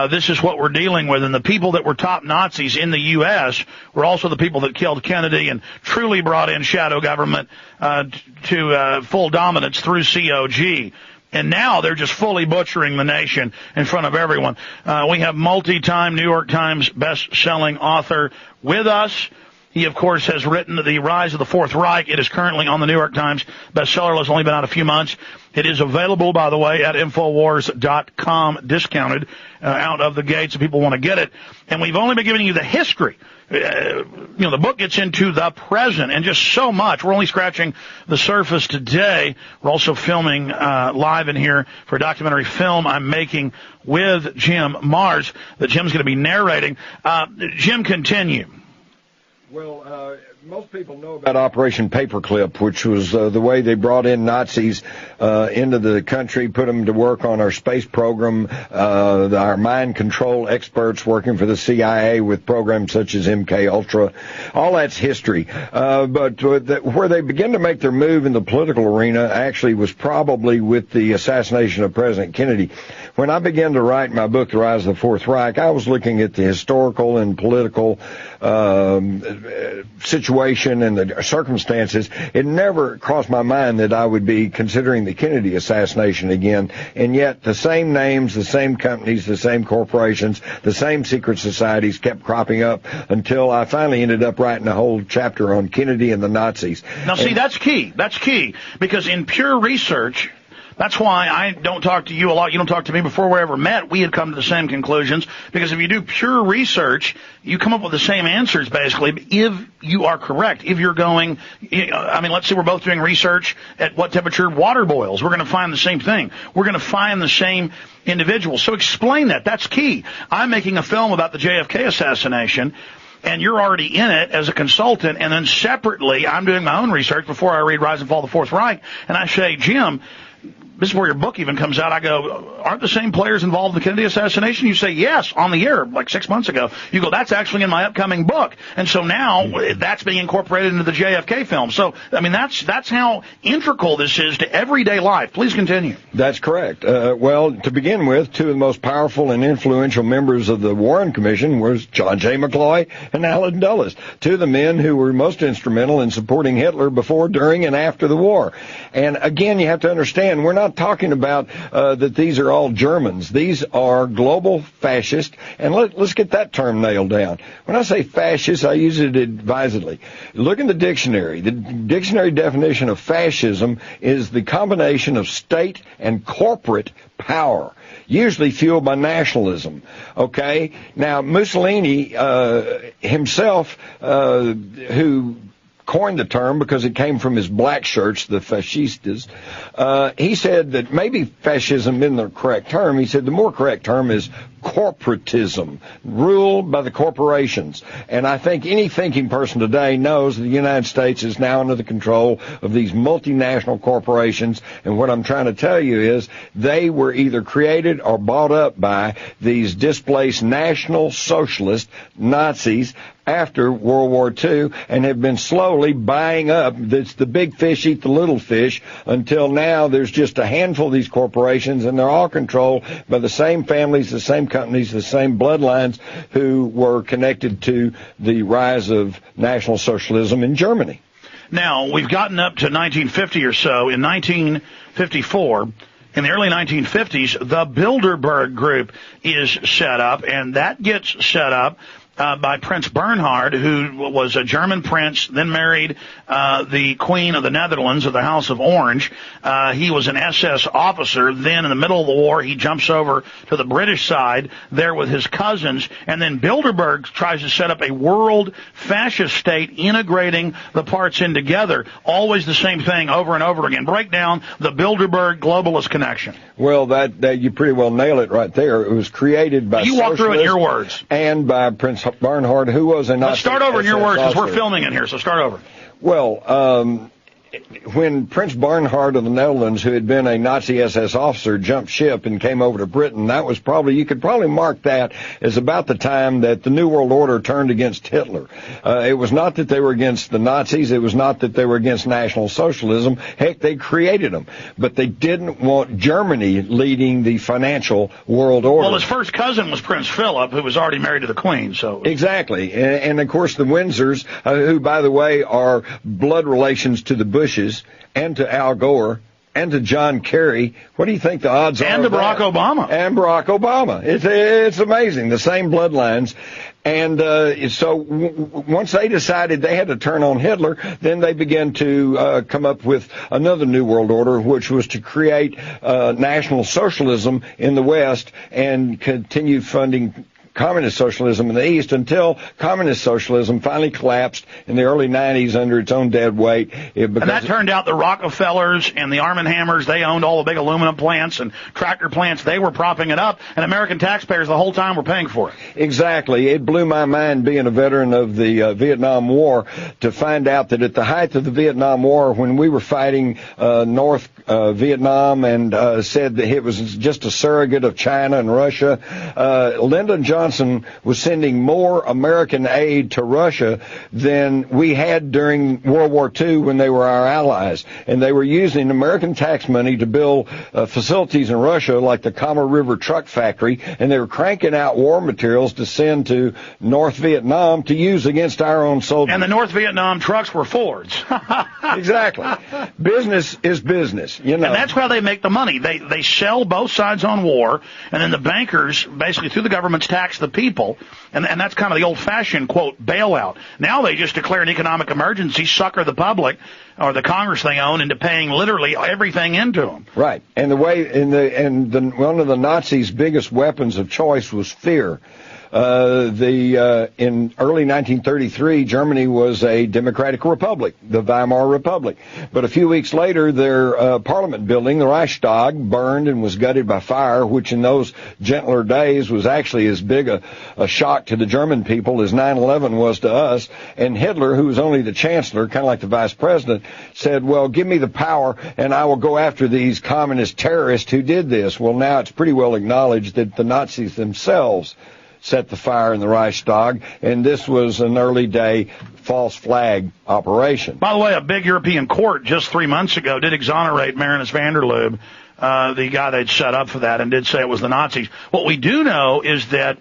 This is what we're dealing with. And the people that were top Nazis in the U.S. were also the people that killed Kennedy and truly brought in shadow government to full dominance through COG. And now they're just fully butchering the nation in front of everyone. We have multi-time New York Times best-selling author with us. He, of course, has written The Rise of the Fourth Reich. It is currently on the New York Times bestseller list. It's only been out a few months. It is available, by the way, at Infowars.com, discounted out of the gates if people want to get it. And we've only been giving you the history. The book gets into the present and just so much. We're only scratching the surface today. We're also filming live in here for a documentary film I'm making with Jim Mars that Jim's going to be narrating. Jim, continue. Well, most people know about Operation Paperclip, which was the way they brought in Nazis into the country, put them to work on our space program, our mind control experts working for the CIA with programs such as MK Ultra. All that's history. But where they began to make their move in the political arena actually was probably with the assassination of President Kennedy. When I began to write my book, The Rise of the Fourth Reich, I was looking at the historical and political situation and the circumstances. It never crossed my mind that I would be considering the Kennedy assassination again, and yet the same names, the same companies, the same corporations, the same secret societies kept cropping up until I finally ended up writing a whole chapter on Kennedy and the Nazis. Now, see, that's key. That's key, because in pure research, that's why I don't talk to you a lot. You don't talk to me. Before we ever met, we had come to the same conclusions, because if you do pure research, you come up with the same answers, basically, if you are correct. If you're going, let's say we're both doing research at what temperature water boils. We're going to find the same thing. We're going to find the same individuals. So explain that. That's key. I'm making a film about the JFK assassination, and you're already in it as a consultant, and then separately, I'm doing my own research before I read Rise and Fall of the Fourth Reich, and I say, Jim, this is where your book even comes out. I go, aren't the same players involved in the Kennedy assassination? You say, yes, on the air, like 6 months ago. You go, that's actually in my upcoming book. And so now that's being incorporated into the JFK film. So, that's how integral this is to everyday life. Please continue. That's correct. Well, to begin with, two of the most powerful and influential members of the Warren Commission was John J. McCloy and Allen Dulles, two of the men who were most instrumental in supporting Hitler before, during, and after the war. And again, you have to understand, we're not talking about that these are all Germans. These are global fascists, and let's get that term nailed down. When I say fascist, I use it advisedly. Look in the dictionary. The dictionary definition of fascism is the combination of state and corporate power, usually fueled by nationalism. Okay? Now, Mussolini himself, who coined the term because it came from his black shirts, the fascistas, he said that maybe fascism isn't the correct term. He said the more correct term is corporatism, ruled by the corporations. And I think any thinking person today knows that the United States is now under the control of these multinational corporations. And what I'm trying to tell you is they were either created or bought up by these displaced National Socialist Nazis after World War II, and have been slowly buying up. It's the big fish eat the little fish, until now there's just a handful of these corporations, and they're all controlled by the same families, the same companies, the same bloodlines who were connected to the rise of National Socialism in Germany. Now, we've gotten up to 1950 or so. In 1954, in the early 1950s, the Bilderberg Group is set up, and that gets set up by Prince Bernhard, who was a German prince, then married the Queen of the Netherlands of the House of Orange. He was an SS officer. Then in the middle of the war, he jumps over to the British side there with his cousins. And then Bilderberg tries to set up a world fascist state, integrating the parts in together. Always the same thing over and over again. Break down the Bilderberg globalist connection. Well, that you pretty well nail it right there. It was created by you walk through it in your words. And by Prince Bernhard, who was a Nazi. Let's start over in your words, because we're filming it here, so start over. Well, when Prince Bernhard of the Netherlands, who had been a Nazi SS officer, jumped ship and came over to Britain, that was probably, you could probably mark that as about the time that the New World Order turned against Hitler. It was not that they were against the Nazis. It was not that they were against National Socialism. Heck, they created them. But they didn't want Germany leading the financial world order. Well, his first cousin was Prince Philip, who was already married to the Queen. So exactly. And of course, the Windsors, who, by the way, are blood relations to the Bushes and to Al Gore and to John Kerry. What do you think the odds are? And to Barack Obama. And Barack Obama. It's amazing. The same bloodlines. And so once they decided they had to turn on Hitler, then they began to come up with another New World Order, which was to create National Socialism in the West and continue funding Communist socialism in the East until Communist socialism finally collapsed in the early 90s under its own dead weight. And that turned out the Rockefellers and the Arm & Hammers, they owned all the big aluminum plants and tractor plants. They were propping it up, and American taxpayers the whole time were paying for it. Exactly. It blew my mind, being a veteran of the Vietnam War, to find out that at the height of the Vietnam War, when we were fighting North Vietnam and said that it was just a surrogate of China and Russia, Lyndon Johnson was sending more American aid to Russia than we had during World War II when they were our allies. And they were using American tax money to build facilities in Russia like the Kama River Truck Factory, and they were cranking out war materials to send to North Vietnam to use against our own soldiers. And the North Vietnam trucks were Fords. Exactly. Business is business, you know. And that's how they make the money. They sell both sides on war, and then the bankers, basically through the government's tax the people, and that's kind of the old-fashioned, quote, bailout. Now they just declare an economic emergency, sucker the public, or the Congress they own, into paying literally everything into them. Right. And one of the Nazis' biggest weapons of choice was fear. In early 1933, Germany was a democratic republic, the Weimar Republic. But a few weeks later, their parliament building, the Reichstag, burned and was gutted by fire, which in those gentler days was actually as big a shock to the German people as 9/11 was to us. And Hitler, who was only the chancellor, kind of like the vice president, said, well, give me the power and I will go after these communist terrorists who did this. Well, now it's pretty well acknowledged that the Nazis themselves set the fire in the Reichstag, and this was an early day false flag operation. By the way, a big European court just 3 months ago did exonerate Marinus van der Lubbe, the guy they'd set up for that, and did say it was the Nazis. What we do know is that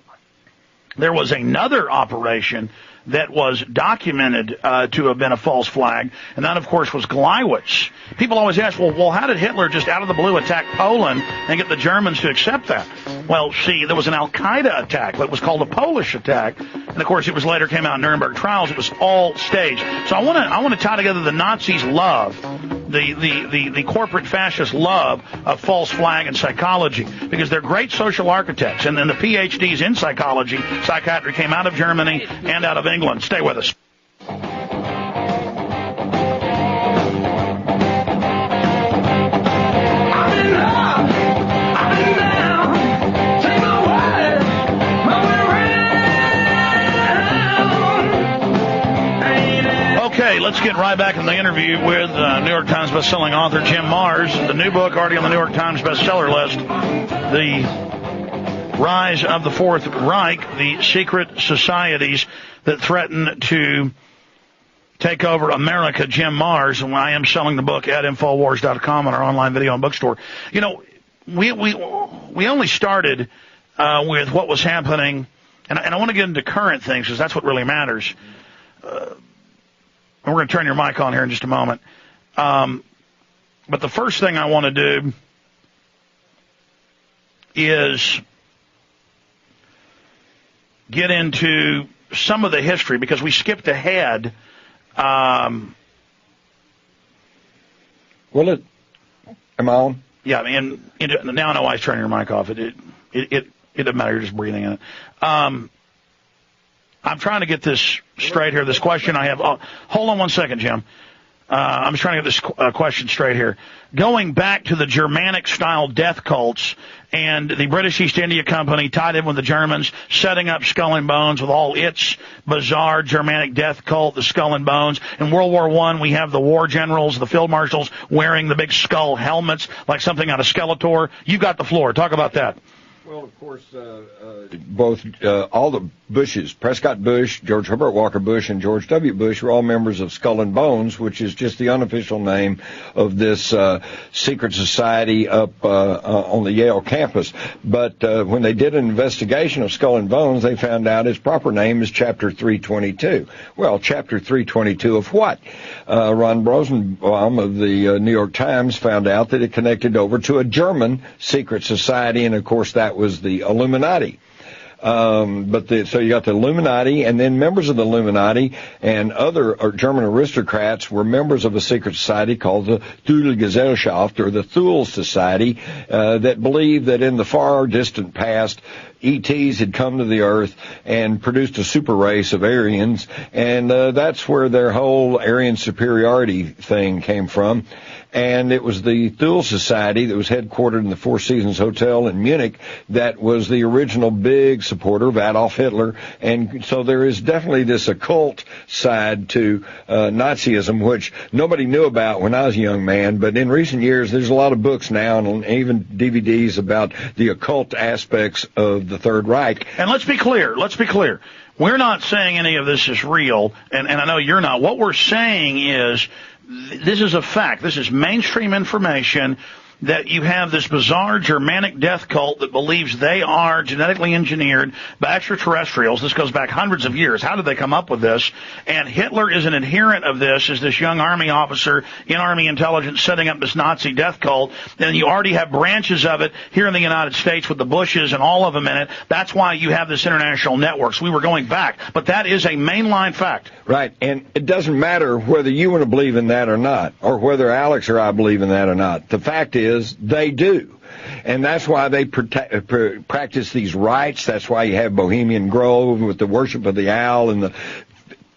there was another operation that was documented to have been a false flag, and that, of course, was Gleiwitz. People always ask, well, how did Hitler just out of the blue attack Poland and get the Germans to accept that? Well, see, there was an Al-Qaeda attack that was called a Polish attack, and, of course, it was later came out in Nuremberg trials. It was all staged. So I want to tie together the Nazis' love, the corporate fascist love of false flag and psychology, because they're great social architects, and then the PhDs in psychiatry came out of Germany and out of England. Stay with us. Okay, let's get right back in the interview with New York Times bestselling author Jim Marrs. The new book already on the New York Times bestseller list, The Rise of the Fourth Reich, the secret societies that threaten to take over America. Jim Marrs, and I am selling the book at Infowars.com on our online video and bookstore. You know, we only started with what was happening, and I want to get into current things because that's what really matters. And we're going to turn your mic on here in just a moment. But the first thing I want to do is get into some of the history, because we skipped ahead. Am I on? Yeah, and now I know why he's turning your mic off. It doesn't matter. You're just breathing in it. I'm trying to get this straight here. This question I have. Oh, hold on one second, Jim. I'm just trying to get this question straight here. Going back to the Germanic-style death cults and the British East India Company tied in with the Germans, setting up Skull and Bones with all its bizarre Germanic death cult, the Skull and Bones. In World War I, we have the war generals, the field marshals, wearing the big skull helmets like something out of Skeletor. You got the floor. Talk about that. Well, of course, both all the Bushes, Prescott Bush, George Herbert Walker Bush, and George W. Bush were all members of Skull and Bones, which is just the unofficial name of this secret society up on the Yale campus. But when they did an investigation of Skull and Bones, they found out its proper name is Chapter 322. Well, Chapter 322 of what? Ron Rosenbaum of the New York Times found out that it connected over to a German secret society, and of course that was the Illuminati. So you got the Illuminati, and then members of the Illuminati and other German aristocrats were members of a secret society called the Thule-Gesellschaft, or the Thule Society, that believed that in the far distant past, ETs had come to the Earth and produced a super race of Aryans, and that's where their whole Aryan superiority thing came from. And it was the Thule Society that was headquartered in the Four Seasons Hotel in Munich that was the original big supporter of Adolf Hitler. And so there is definitely this occult side to Nazism, which nobody knew about when I was a young man. But in recent years, there's a lot of books now and even DVDs about the occult aspects of the Third Reich. And let's be clear. We're not saying any of this is real, and I know you're not. What we're saying is this is a fact. This is mainstream information that you have this bizarre Germanic death cult that believes they are genetically engineered by extraterrestrials. This goes back hundreds of years. How did they come up with this? And Hitler is an adherent of this, as this young army officer in Army intelligence setting up this Nazi death cult. And you already have branches of it here in the United States with the Bushes and all of them in it. That's why you have this international network. So we were going back. But that is a mainline fact. Right. And it doesn't matter whether you want to believe in that or not, or whether Alex or I believe in that or not. The fact is, they do. And that's why they practice these rites. That's why you have Bohemian Grove with the worship of the owl and the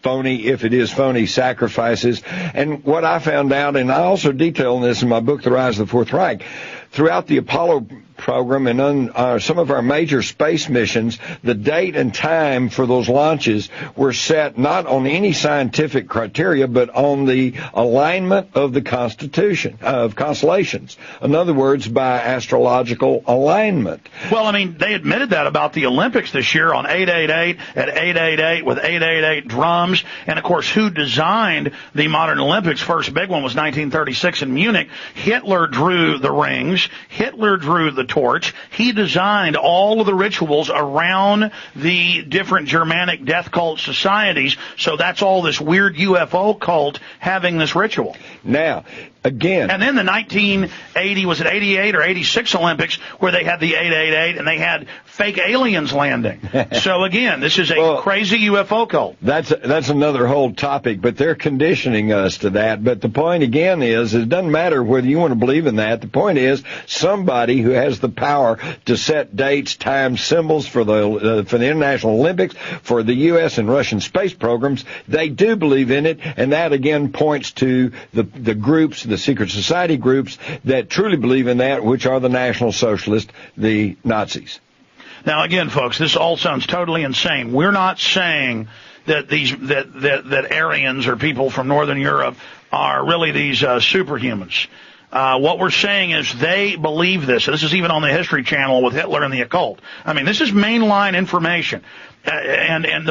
phony, if it is phony, sacrifices. And what I found out, and I also detail this in my book, The Rise of the Fourth Reich, throughout the Apollo program and on some of our major space missions, the date and time for those launches were set not on any scientific criteria, but on the alignment of the constitution, of constellations. In other words, by astrological alignment. Well, I mean, they admitted that about the Olympics this year on 888 at 888 with 888 drums. And, of course, who designed the modern Olympics? First big one was 1936 in Munich. Hitler drew the rings. Hitler drew the torch. He designed all of the rituals around the different Germanic death cult societies. So that's all this weird UFO cult having this ritual. Now, again. And then the 1980, was it 88 or 86 Olympics where they had the 888 and they had fake aliens landing. So again, this is a crazy UFO cult. That's another whole topic, but they're conditioning us to that. But the point again is, it doesn't matter whether you want to believe in that. The point is, somebody who has the power to set dates, times, symbols for the International Olympics, for the U.S. and Russian space programs, they do believe in it, and that again points to the groups, the secret society groups that truly believe in that, which are the National Socialists, the Nazis. Now again, folks, this all sounds totally insane. We're not saying that that Aryans or people from Northern Europe are really these superhumans. What we're saying is they believe this. This is even on the History Channel with Hitler and the occult. I mean, this is mainline information. And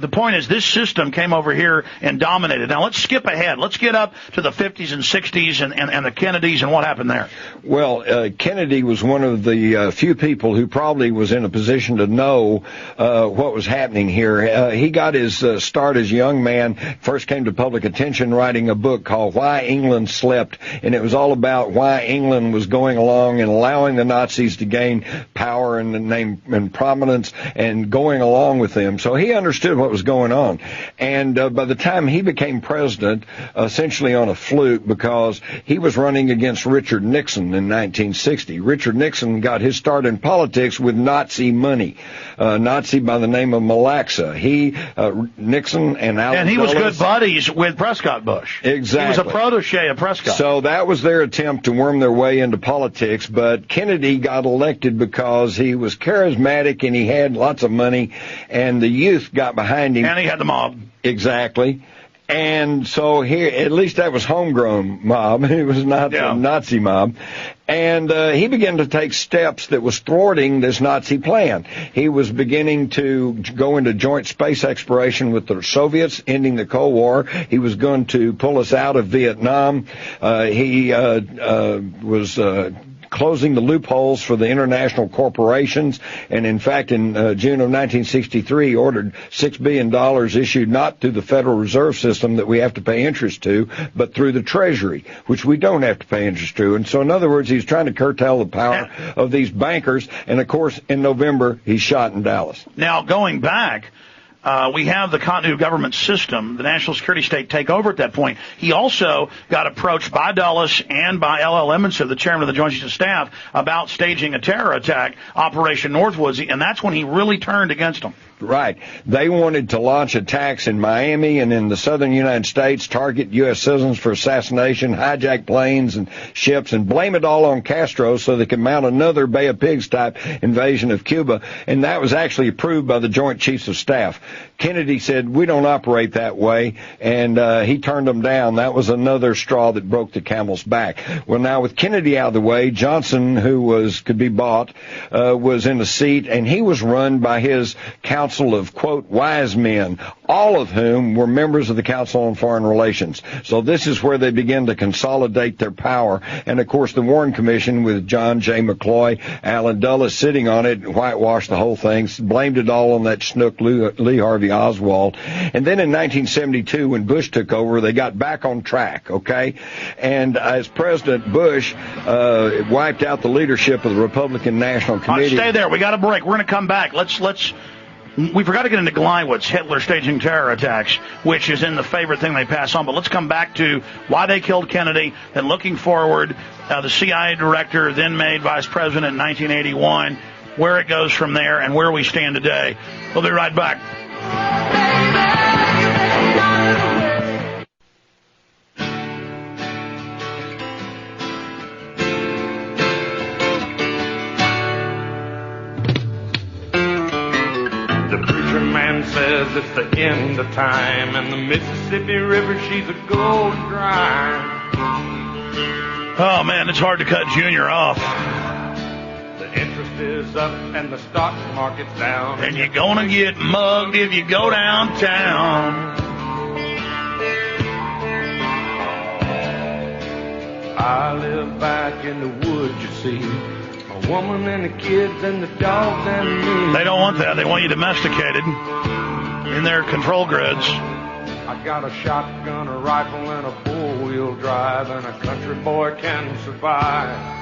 the point is this system came over here and dominated. Now let's skip ahead. Let's get up to the 50s and 60s and the Kennedys and what happened there. Well, Kennedy was one of the few people who probably was in a position to know what was happening here. He got his start as a young man, first came to public attention writing a book called Why England Slept, and it was all about why England was going along and allowing the Nazis to gain power and name and prominence and going along with them. So he understood what was going on. And by the time he became president, essentially on a fluke, because he was running against Richard Nixon in 1960. Richard Nixon got his start in politics with Nazi money. Nazi by the name of Malaxa. Nixon and Allen And he was Dulles, good buddies with Prescott Bush. Exactly. He was a protege of Prescott. So that was their attempt to worm their way into politics, but Kennedy got elected because he was charismatic and he had lots of money, and the youth got behind him. And he had the mob. Exactly. And so here, at least that was homegrown mob. It was not a Nazi mob. And he began to take steps that was thwarting this Nazi plan. He was beginning to go into joint space exploration with the Soviets, ending the Cold War. He was going to pull us out of Vietnam. He was closing the loopholes for the international corporations, and in fact in June of 1963 he ordered $6 billion issued not through the Federal Reserve System that we have to pay interest to, but through the Treasury, which we don't have to pay interest to. And so in other words, he's trying to curtail the power of these bankers, and of course in November he's shot in Dallas. Now going back, we have the continuity of government system, the national security state take over at that point. He also got approached by Dulles and by L.L. Edmondson, the chairman of the Joint Chiefs of Staff, about staging a terror attack, Operation Northwoods, and that's when he really turned against them. Right. They wanted to launch attacks in Miami and in the southern United States, target U.S. citizens for assassination, hijack planes and ships, and blame it all on Castro so they could mount another Bay of Pigs type invasion of Cuba. And that was actually approved by the Joint Chiefs of Staff. Kennedy said, we don't operate that way, and he turned them down. That was another straw that broke the camel's back. Well, now with Kennedy out of the way, Johnson, who could be bought, was in the seat, and he was run by his council of, quote, wise men, all of whom were members of the Council on Foreign Relations. So this is where they begin to consolidate their power. And, of course, the Warren Commission with John J. McCloy, Allen Dulles sitting on it, whitewashed the whole thing, blamed it all on that schnook Lee Harvey Oswald. And then in 1972, when Bush took over, they got back on track, okay? And as President Bush wiped out the leadership of the Republican National Committee. Stay there. We got a break. We're going to come back. We forgot to get into Gleiwitz, Hitler staging terror attacks, which is in the favorite thing they pass on. But let's come back to why they killed Kennedy, and looking forward, the CIA director, then made vice president in 1981, where it goes from there, and where we stand today. We'll be right back. Says it's the end of time, and the Mississippi River, she's a gold dry. Oh, man, it's hard to cut Junior off. The interest is up and the stock market's down, and you're gonna get mugged if you go downtown. I live back in the woods, you see. A woman and the kids and the dogs and me. They don't want that. They want you domesticated in their control grids. I got a shotgun, a rifle, and a four-wheel drive, and a country boy can survive.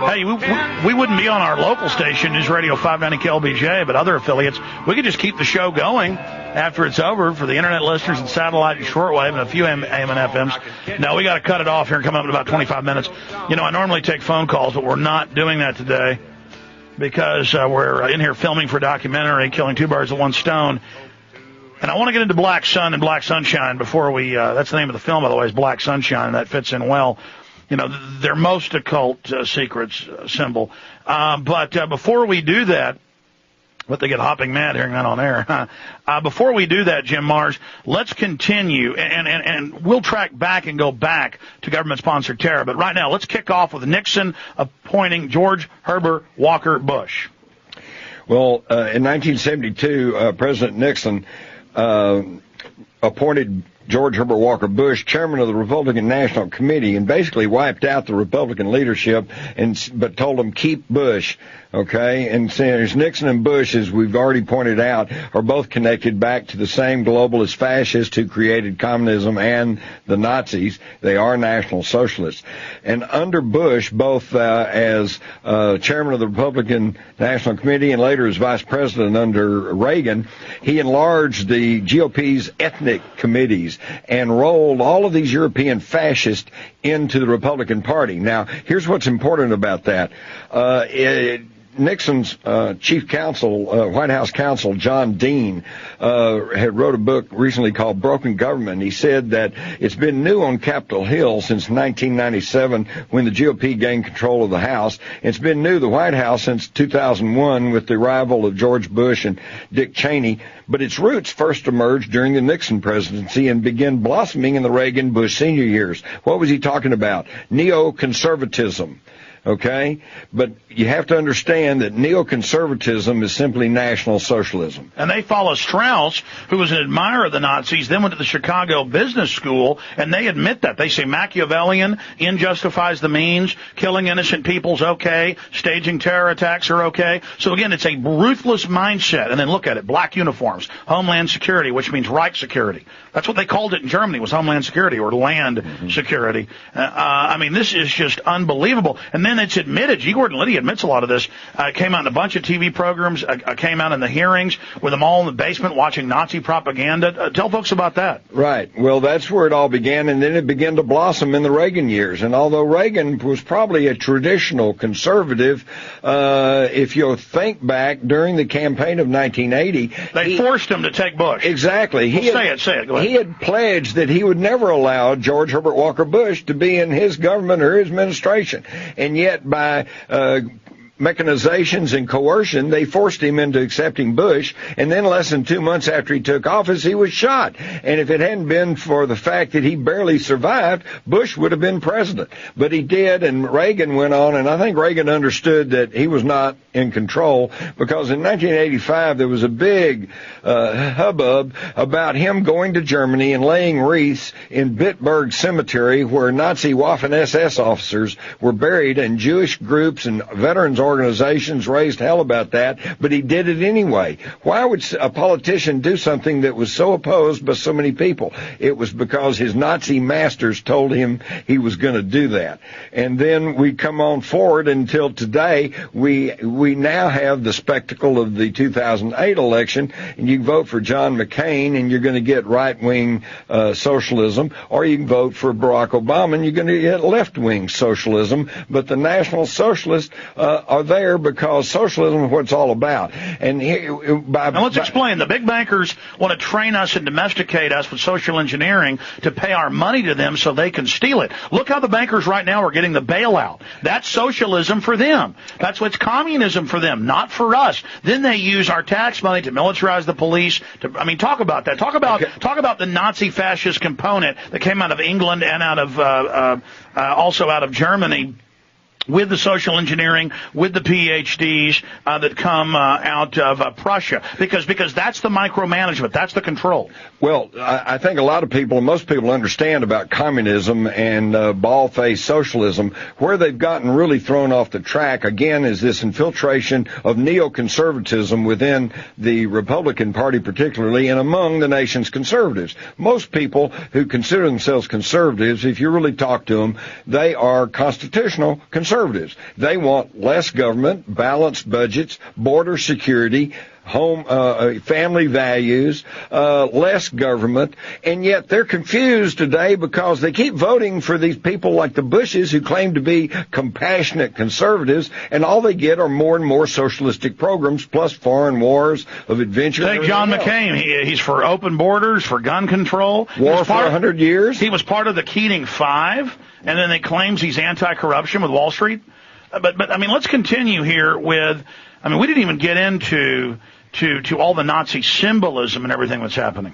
Hey, we wouldn't be on our local station, News Radio 590 KLBJ, but other affiliates, we could just keep the show going after it's over for the internet listeners and satellite and shortwave and a few AM and FMs. No, we got to cut it off here and come up in about 25 minutes. You know, I normally take phone calls, but we're not doing that today because we're in here filming for a documentary, Killing Two Birds with One Stone. And I want to get into Black Sun and Black Sunshine before we, that's the name of the film, by the way, is Black Sunshine, and that fits in well. You know, their most occult secrets symbol. But before we do that, but they get hopping mad hearing that on air. Before we do that, Jim Mars, let's continue, and we'll track back and go back to government-sponsored terror. But right now, let's kick off with Nixon appointing George Herbert Walker Bush. Well, in 1972, President Nixon appointed George Herbert Walker Bush chairman of the Republican National Committee and basically wiped out the Republican leadership, but told them keep Bush. Okay, and Senators Nixon and Bush, as we've already pointed out, are both connected back to the same globalist fascists who created communism and the Nazis. They are National Socialists. And under Bush, both as chairman of the Republican National Committee and later as vice president under Reagan, he enlarged the GOP's ethnic committees and rolled all of these European fascists into the Republican Party. Now, here's what's important about that. Nixon's chief counsel, White House counsel, John Dean, had wrote a book recently called Broken Government. He said that it's been new on Capitol Hill since 1997 when the GOP gained control of the House. It's been new, the White House, since 2001 with the arrival of George Bush and Dick Cheney. But its roots first emerged during the Nixon presidency and began blossoming in the Reagan-Bush senior years. What was he talking about? Neoconservatism. Okay? But you have to understand that neoconservatism is simply National Socialism. And they follow Strauss, who was an admirer of the Nazis, then went to the Chicago Business School, and they admit that. They say Machiavellian, end justifies the means, killing innocent people's okay, staging terror attacks are okay. So again, it's a ruthless mindset. And then look at it, black uniforms, Homeland Security, which means Reich security. That's what they called it in Germany, was Homeland Security or land security. I mean, this is just unbelievable. And then it's admitted, G. Gordon Liddy admits a lot of this, came out in a bunch of TV programs, came out in the hearings with them all in the basement watching Nazi propaganda. Tell folks about that. Right. Well, that's where it all began, and then it began to blossom in the Reagan years. And although Reagan was probably a traditional conservative, if you'll think back during the campaign of 1980... They forced him to take Bush. Exactly. Say it. Go ahead. He had pledged that he would never allow George Herbert Walker Bush to be in his government or his administration. And yet, by mechanizations and coercion, they forced him into accepting Bush, and then less than 2 months after he took office, he was shot. And if it hadn't been for the fact that he barely survived, Bush would have been president. But he did, and Reagan went on, and I think Reagan understood that he was not in control, because in 1985 there was a big hubbub about him going to Germany and laying wreaths in Bitburg Cemetery, where Nazi Waffen-SS officers were buried, and Jewish groups and veterans organizations raised hell about that, but he did it anyway. Why would a politician do something that was so opposed by so many people? It was because his Nazi masters told him he was going to do that. And then we come on forward until today. We now have the spectacle of the 2008 election, and you can vote for John McCain and you're going to get right-wing socialism, or you can vote for Barack Obama and you're going to get left-wing socialism. But the National Socialists are there because socialism is what it's all about. And now let's explain. The big bankers want to train us and domesticate us with social engineering to pay our money to them so they can steal it. Look how the bankers right now are getting the bailout. That's socialism for them. That's what's communism for them, not for us. Then they use our tax money to militarize the police. Talk about that. Talk about the Nazi fascist component that came out of England and out of also out of Germany, with the social engineering, with the PhDs that come out of Prussia, because that's the micromanagement, that's the control. Well, I think a lot of people, and most people understand about communism and bald-faced socialism. Where they've gotten really thrown off the track, again, is this infiltration of neoconservatism within the Republican Party particularly, and among the nation's conservatives. Most people who consider themselves conservatives, if you really talk to them, they are constitutional conservatives. They want less government, balanced budgets, border security, family values, less government, and yet they're confused today because they keep voting for these people like the Bushes who claim to be compassionate conservatives, and all they get are more and more socialistic programs plus foreign wars of adventure. Take John McCain. He's for open borders, for gun control. War for 100 years. He was part of the Keating Five, and then they claims he's anti-corruption with Wall Street. But let's continue here with, we didn't even get into all the Nazi symbolism and everything that's happening.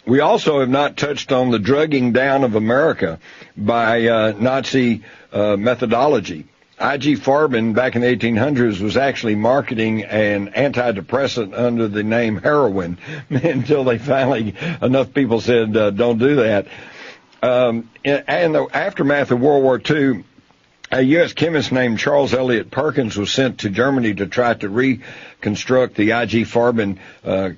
We also have not touched on the drugging down of America by Nazi methodology. IG Farben back in the 1800s was actually marketing an antidepressant under the name heroin until they finally, enough people said, don't do that. In the aftermath of World War II, a U.S. chemist named Charles Elliott Perkins was sent to Germany to try to reconstruct the IG Farben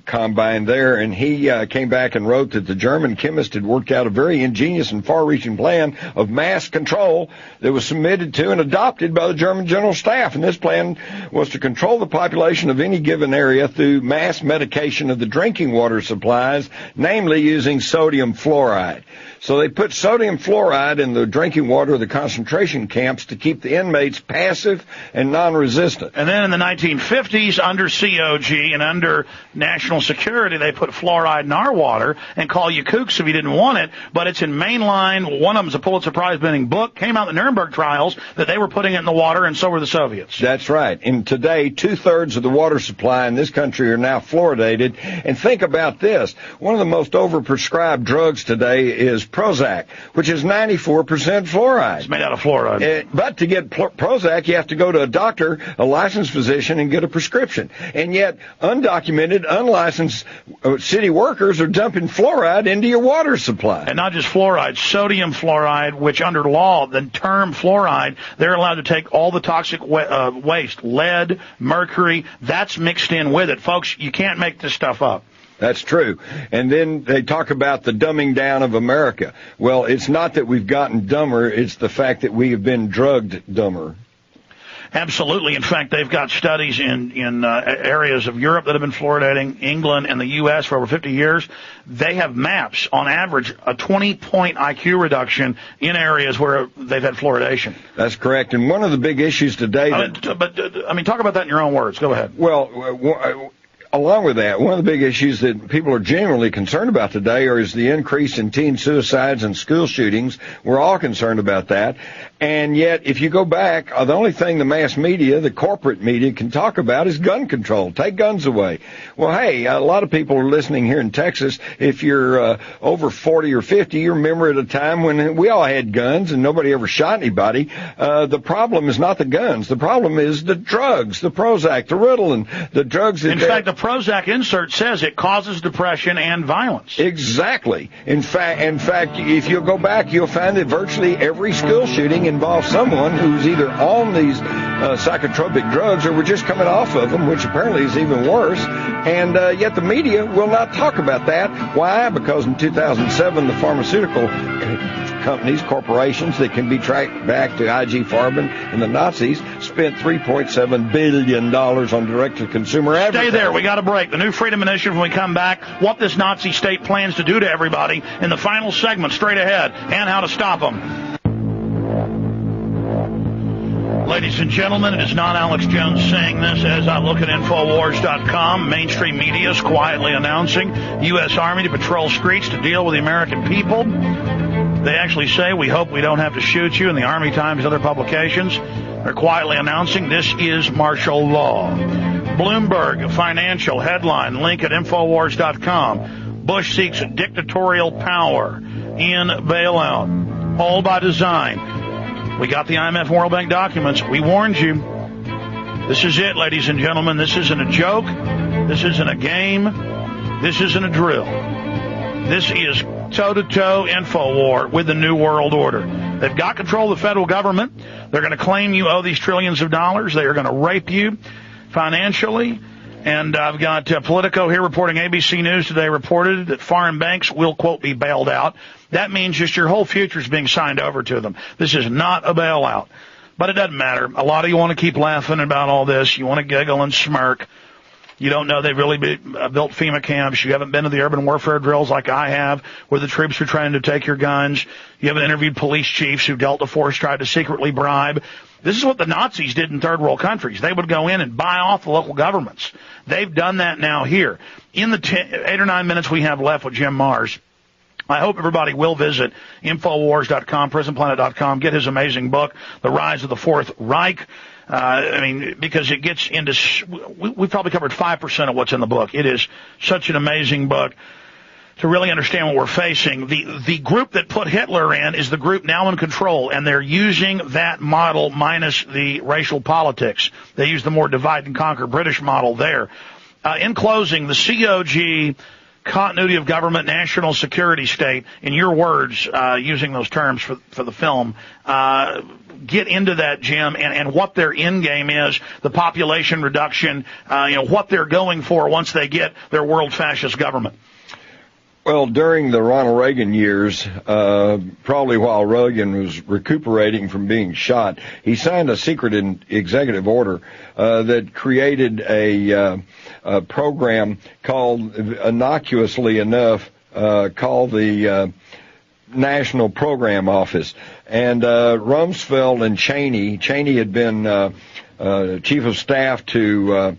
combine there, and he came back and wrote that the German chemist had worked out a very ingenious and far-reaching plan of mass control that was submitted to and adopted by the German General Staff. And this plan was to control the population of any given area through mass medication of the drinking water supplies, namely using sodium fluoride. So they put sodium fluoride in the drinking water of the concentration camps to keep the inmates passive and non-resistant. And then in the 1950s, under COG and under national security, they put fluoride in our water and call you kooks if you didn't want it, but it's in mainline. One of them's a Pulitzer Prize-winning book, came out in the Nuremberg trials, that they were putting it in the water, and so were the Soviets. That's right. And today, 2/3 of the water supply in this country are now fluoridated. And think about this. One of the most overprescribed drugs today is Prozac, which is 94% fluoride. It's made out of fluoride. But to get Prozac, you have to go to a doctor, a licensed physician, and get a prescription. And yet, undocumented, unlicensed city workers are dumping fluoride into your water supply. And not just fluoride, sodium fluoride, which under law, the term fluoride, they're allowed to take all the toxic waste, lead, mercury, that's mixed in with it. Folks, you can't make this stuff up. That's true. And then they talk about the dumbing down of America. Well, it's not that we've gotten dumber, it's the fact that we have been drugged dumber. Absolutely. In fact, they've got studies in areas of Europe that have been fluoridating, England and the U.S. for over 50 years. They have maps, on average, a 20-point IQ reduction in areas where they've had fluoridation. That's correct. And one of the big issues today... talk about that in your own words. Go ahead. Well, along with that, one of the big issues that people are genuinely concerned about today is the increase in teen suicides and school shootings. We're all concerned about that. And yet, if you go back, the only thing the mass media, the corporate media, can talk about is gun control. Take guns away. Well, hey, a lot of people are listening here in Texas. If you're over 40 or 50, you remember at a time when we all had guns and nobody ever shot anybody. The problem is not the guns. The problem is the drugs, the Prozac, the Ritalin, the drugs that... In fact, the Prozac insert says it causes depression and violence. Exactly. In fact, if you go back, you'll find that virtually every school shooting involves someone who's either on these psychotropic drugs or were just coming off of them, which apparently is even worse. And yet the media will not talk about that. Why? Because in 2007, the pharmaceutical companies, corporations that can be tracked back to IG Farben and the Nazis spent $3.7 billion on direct-to-consumer advertising. Stay there. We got a break. The New Freedom Initiative, when we come back, what this Nazi state plans to do to everybody in the final segment straight ahead, and how to stop them. Ladies and gentlemen, it is not Alex Jones saying this as I look at Infowars.com. Mainstream media is quietly announcing U.S. Army to patrol streets to deal with the American people. They actually say, we hope we don't have to shoot you, in the Army Times and other publications. They're quietly announcing this is martial law. Bloomberg Financial headline, link at Infowars.com. Bush seeks dictatorial power in bailout. All by design. We got the IMF World Bank documents. We warned you. This is it, ladies and gentlemen. This isn't a joke. This isn't a game. This isn't a drill. This is toe-to-toe info war with the New World Order. They've got control of the federal government. They're going to claim you owe these trillions of dollars. They are going to rape you financially. And I've got Politico here reporting, ABC News today reported that foreign banks will, quote, be bailed out. That means just your whole future is being signed over to them. This is not a bailout. But it doesn't matter. A lot of you want to keep laughing about all this. You want to giggle and smirk. You don't know they've really built FEMA camps. You haven't been to the urban warfare drills like I have, where the troops are trying to take your guns. You haven't interviewed police chiefs who Delta Force tried to secretly bribe. This is what the Nazis did in third world countries. They would go in and buy off the local governments. They've done that now here. In the 8 or 9 minutes we have left with Jim Marrs, I hope everybody will visit Infowars.com, PrisonPlanet.com, get his amazing book, The Rise of the Fourth Reich. Because it gets into, we've probably covered 5% of what's in the book. It is such an amazing book. to really understand what we're facing. The group that put Hitler in is the group now in control, and they're using that model minus the racial politics. They use the more divide and conquer British model there. In closing, the COG, continuity of government, national security state, in your words, using those terms for the film, get into that, Jim, and what their end game is, the population reduction, what they're going for once they get their world fascist government. Well, during the Ronald Reagan years, probably while Reagan was recuperating from being shot, he signed a secret executive order that created a program called, innocuously enough, called the National Program Office. And Rumsfeld and Cheney had been chief of staff to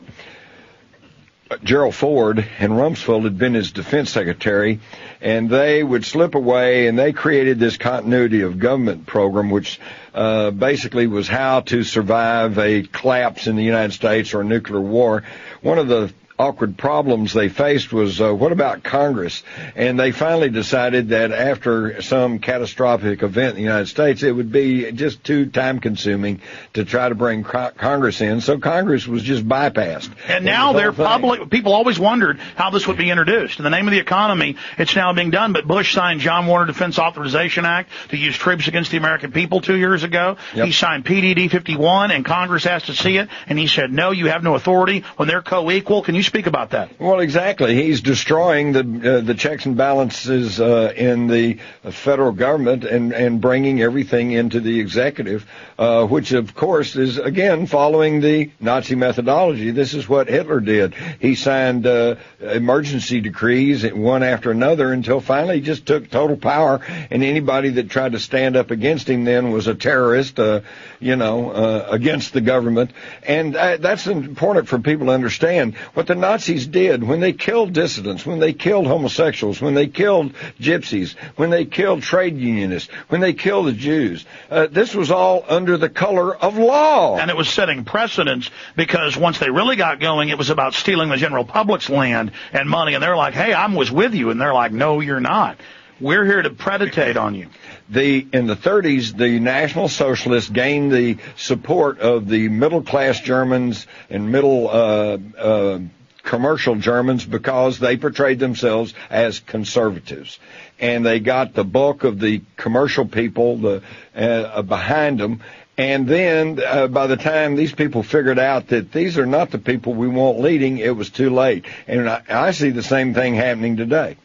Gerald Ford, and Rumsfeld had been his defense secretary, and they would slip away, and they created this continuity of government program, which basically was how to survive a collapse in the United States or a nuclear war. One of the awkward problems they faced was, what about Congress? And they finally decided that after some catastrophic event in the United States, it would be just too time-consuming to try to bring Congress in, so Congress was just bypassed. And now they're public. People always wondered how this would be introduced. In the name of the economy, it's now being done, but Bush signed John Warner Defense Authorization Act to use troops against the American people 2 years ago. Yep. He signed PDD 51, and Congress has to see it, and he said, no, you have no authority when they're co-equal. Can you speak about that? Well, exactly. He's destroying the checks and balances in the federal government and bringing everything into the executive, which, of course, is, again, following the Nazi methodology. This is what Hitler did. He signed emergency decrees, one after another, until finally he just took total power, and anybody that tried to stand up against him then was a terrorist, against the government. And that's important for people to understand. What the Nazis did when they killed dissidents, when they killed homosexuals, when they killed gypsies, when they killed trade unionists, when they killed the Jews, this was all under the color of law. And it was setting precedents, because once they really got going, it was about stealing the general public's land and money. And they're like, hey, I was with you. And they're like, no, you're not. We're here to predate on you. In the 30s, the National Socialists gained the support of the middle-class Germans and middle commercial Germans because they portrayed themselves as conservatives. And they got the bulk of the commercial people behind them. And then by the time these people figured out that these are not the people we want leading, it was too late. And I see the same thing happening today.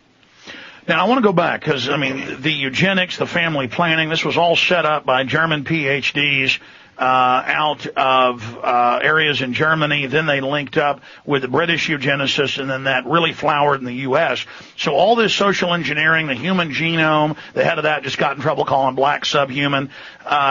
Now, I want to go back because, the eugenics, the family planning, this was all set up by German PhDs out of areas in Germany. Then they linked up with the British eugenicists, and then that really flowered in the U.S. So all this social engineering, the human genome, the head of that just got in trouble calling black subhuman.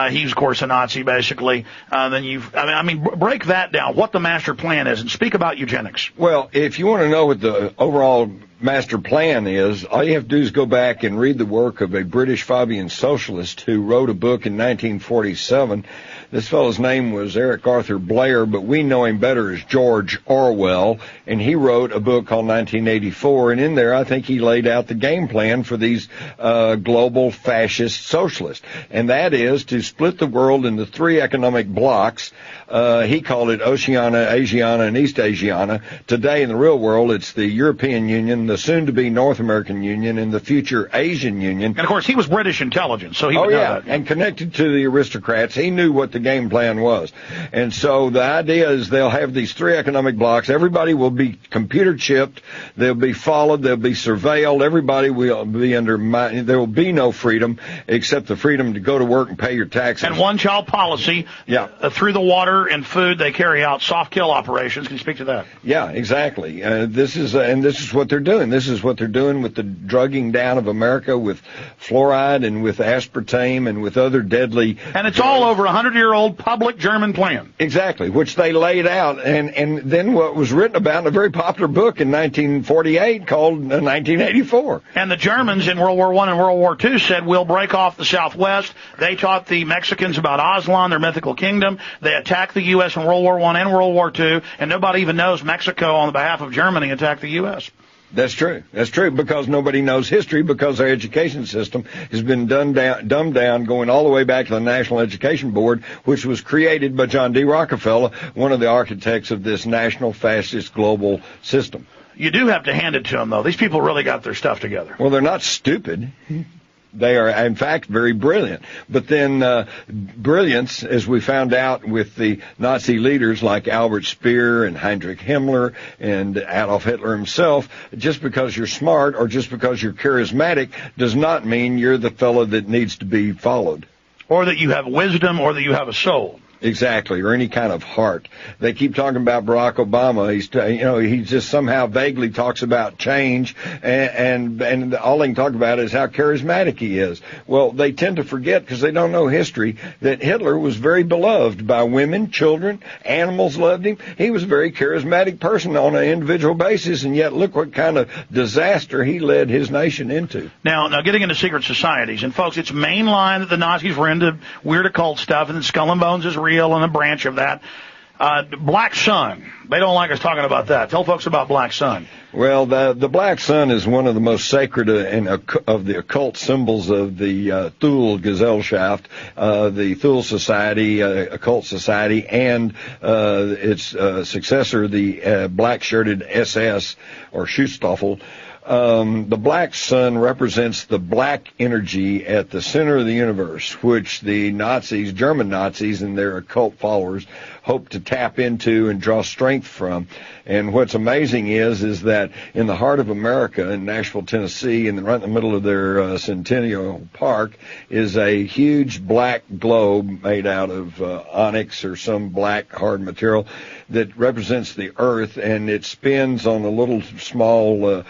He's, of course, a Nazi, basically. Break that down, what the master plan is, and speak about eugenics. Well, if you want to know what the overall master plan is, all you have to do is go back and read the work of a British Fabian socialist who wrote a book in 1947. This fellow's name was Eric Arthur Blair, but we know him better as George Orwell, and he wrote a book called 1984, and in there I think he laid out the game plan for these global fascist socialists, and that is to split the world into three economic blocks. He called it Oceania, Asiana, and East Asiana. Today in the real world, it's the European Union, the soon-to-be North American Union, and the future Asian Union. And, of course, he was British intelligence, so he would know that. And connected to the aristocrats. He knew what the game plan was. And so the idea is they'll have these three economic blocks. Everybody will be computer chipped. They'll be followed. They'll be surveilled. Everybody will be there will be no freedom except the freedom to go to work and pay your taxes. And one-child policy. Yeah. Through the water and food, they carry out soft kill operations. Can you speak to that? Yeah, exactly. This is what they're doing. This is what they're doing with the drugging down of America with fluoride and with aspartame and with other deadly. And it's all over 100-year-old public German plan. Exactly, which they laid out, and then what was written about in a very popular book in 1948 called 1984. And the Germans in World War I and World War II said, we'll break off the Southwest. They taught the Mexicans about Aslan, their mythical kingdom. They attacked the U.S. in World War I and World War II, and nobody even knows Mexico, on the behalf of Germany, attacked the U.S. That's true. That's true, because nobody knows history, because our education system has been dumbed down, going all the way back to the National Education Board, which was created by John D. Rockefeller, one of the architects of this national fascist global system. You do have to hand it to them, though. These people really got their stuff together. Well, they're not stupid. They are, in fact, very brilliant. But then brilliance, as we found out with the Nazi leaders like Albert Speer and Heinrich Himmler and Adolf Hitler himself, just because you're smart or just because you're charismatic does not mean you're the fellow that needs to be followed. Or that you have wisdom, or that you have a soul. Exactly, or any kind of heart. They keep talking about Barack Obama. He just somehow vaguely talks about change, and all they can talk about is how charismatic he is. Well, they tend to forget, because they don't know history, that Hitler was very beloved by women, children, animals loved him. He was a very charismatic person on an individual basis, and yet look what kind of disaster he led his nation into. Now getting into secret societies, and folks, it's mainline that the Nazis were into weird occult stuff, and that Skull and Bones is real and a branch of that. Black Sun, they don't like us talking about that. Tell folks about Black Sun. Well, the Black Sun is one of the most sacred of the occult symbols of the Thule Gesellschaft, the Thule Society, occult society, and its successor, the black-shirted SS, or Schutzstaffel. The Black Sun represents the black energy at the center of the universe, which the Nazis, German Nazis, and their occult followers hope to tap into and draw strength from. And what's amazing is that in the heart of America, in Nashville, Tennessee, and right in the middle of their Centennial Park, is a huge black globe made out of onyx or some black hard material that represents the earth, and it spins on a little small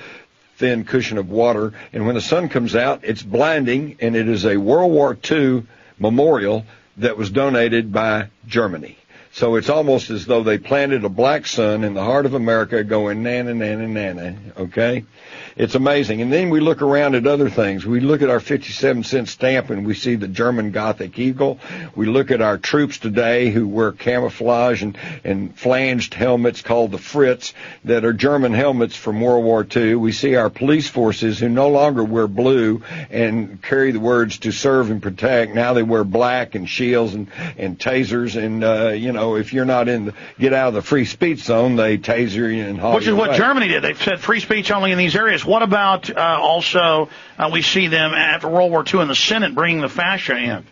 thin cushion of water, and when the sun comes out, it's blinding, and it is a World War II memorial that was donated by Germany. So it's almost as though they planted a black sun in the heart of America going nana, nana, nana, okay? It's amazing. And then we look around at other things. We look at our 57-cent stamp and we see the German Gothic eagle. We look at our troops today who wear camouflage and flanged helmets called the Fritz that are German helmets from World War II. We see our police forces who no longer wear blue and carry the words to serve and protect. Now they wear black and shields and tasers, and if you're not in the get out of the free speech zone, they taser you and haul you away. Which is what Germany did. They said free speech only in these areas. What about also we see them after World War II in the Senate bringing the fascia in?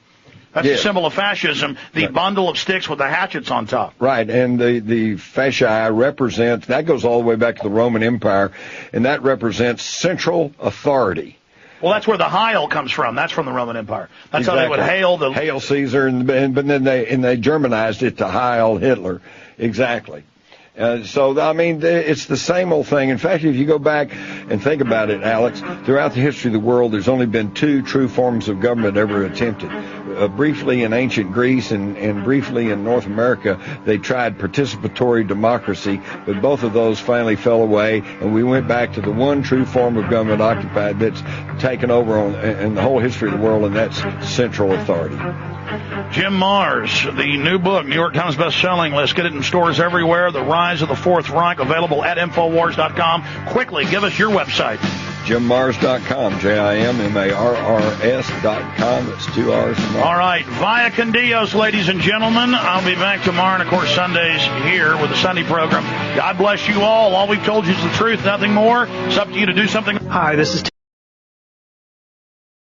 That's a symbol of fascism, the bundle of sticks with the hatchets on top. Right, and the fascia represents, that goes all the way back to the Roman Empire, and that represents central authority. Well, that's where the Heil comes from. That's from the Roman Empire. That's how they would hail the... Hail Caesar, but then they Germanized it to Heil Hitler. Exactly. It's the same old thing. In fact, if you go back and think about it, Alex, throughout the history of the world, there's only been two true forms of government ever attempted. Briefly in ancient Greece and briefly in North America, they tried participatory democracy, but both of those finally fell away, and we went back to the one true form of government occupied that's taken over in the whole history of the world, and that's central authority. Jim Marrs, the new book, New York Times best-selling list. Get it in stores everywhere. The Rise of the Fourth Reich, available at Infowars.com. Quickly, give us your website. JimMarrs.com, JimMarrs.com. It's 2 R's. All right, Via con Dios, ladies and gentlemen. I'll be back tomorrow, and, of course, Sundays here with the Sunday program. God bless you all. All we've told you is the truth, nothing more. It's up to you to do something. Hi, this is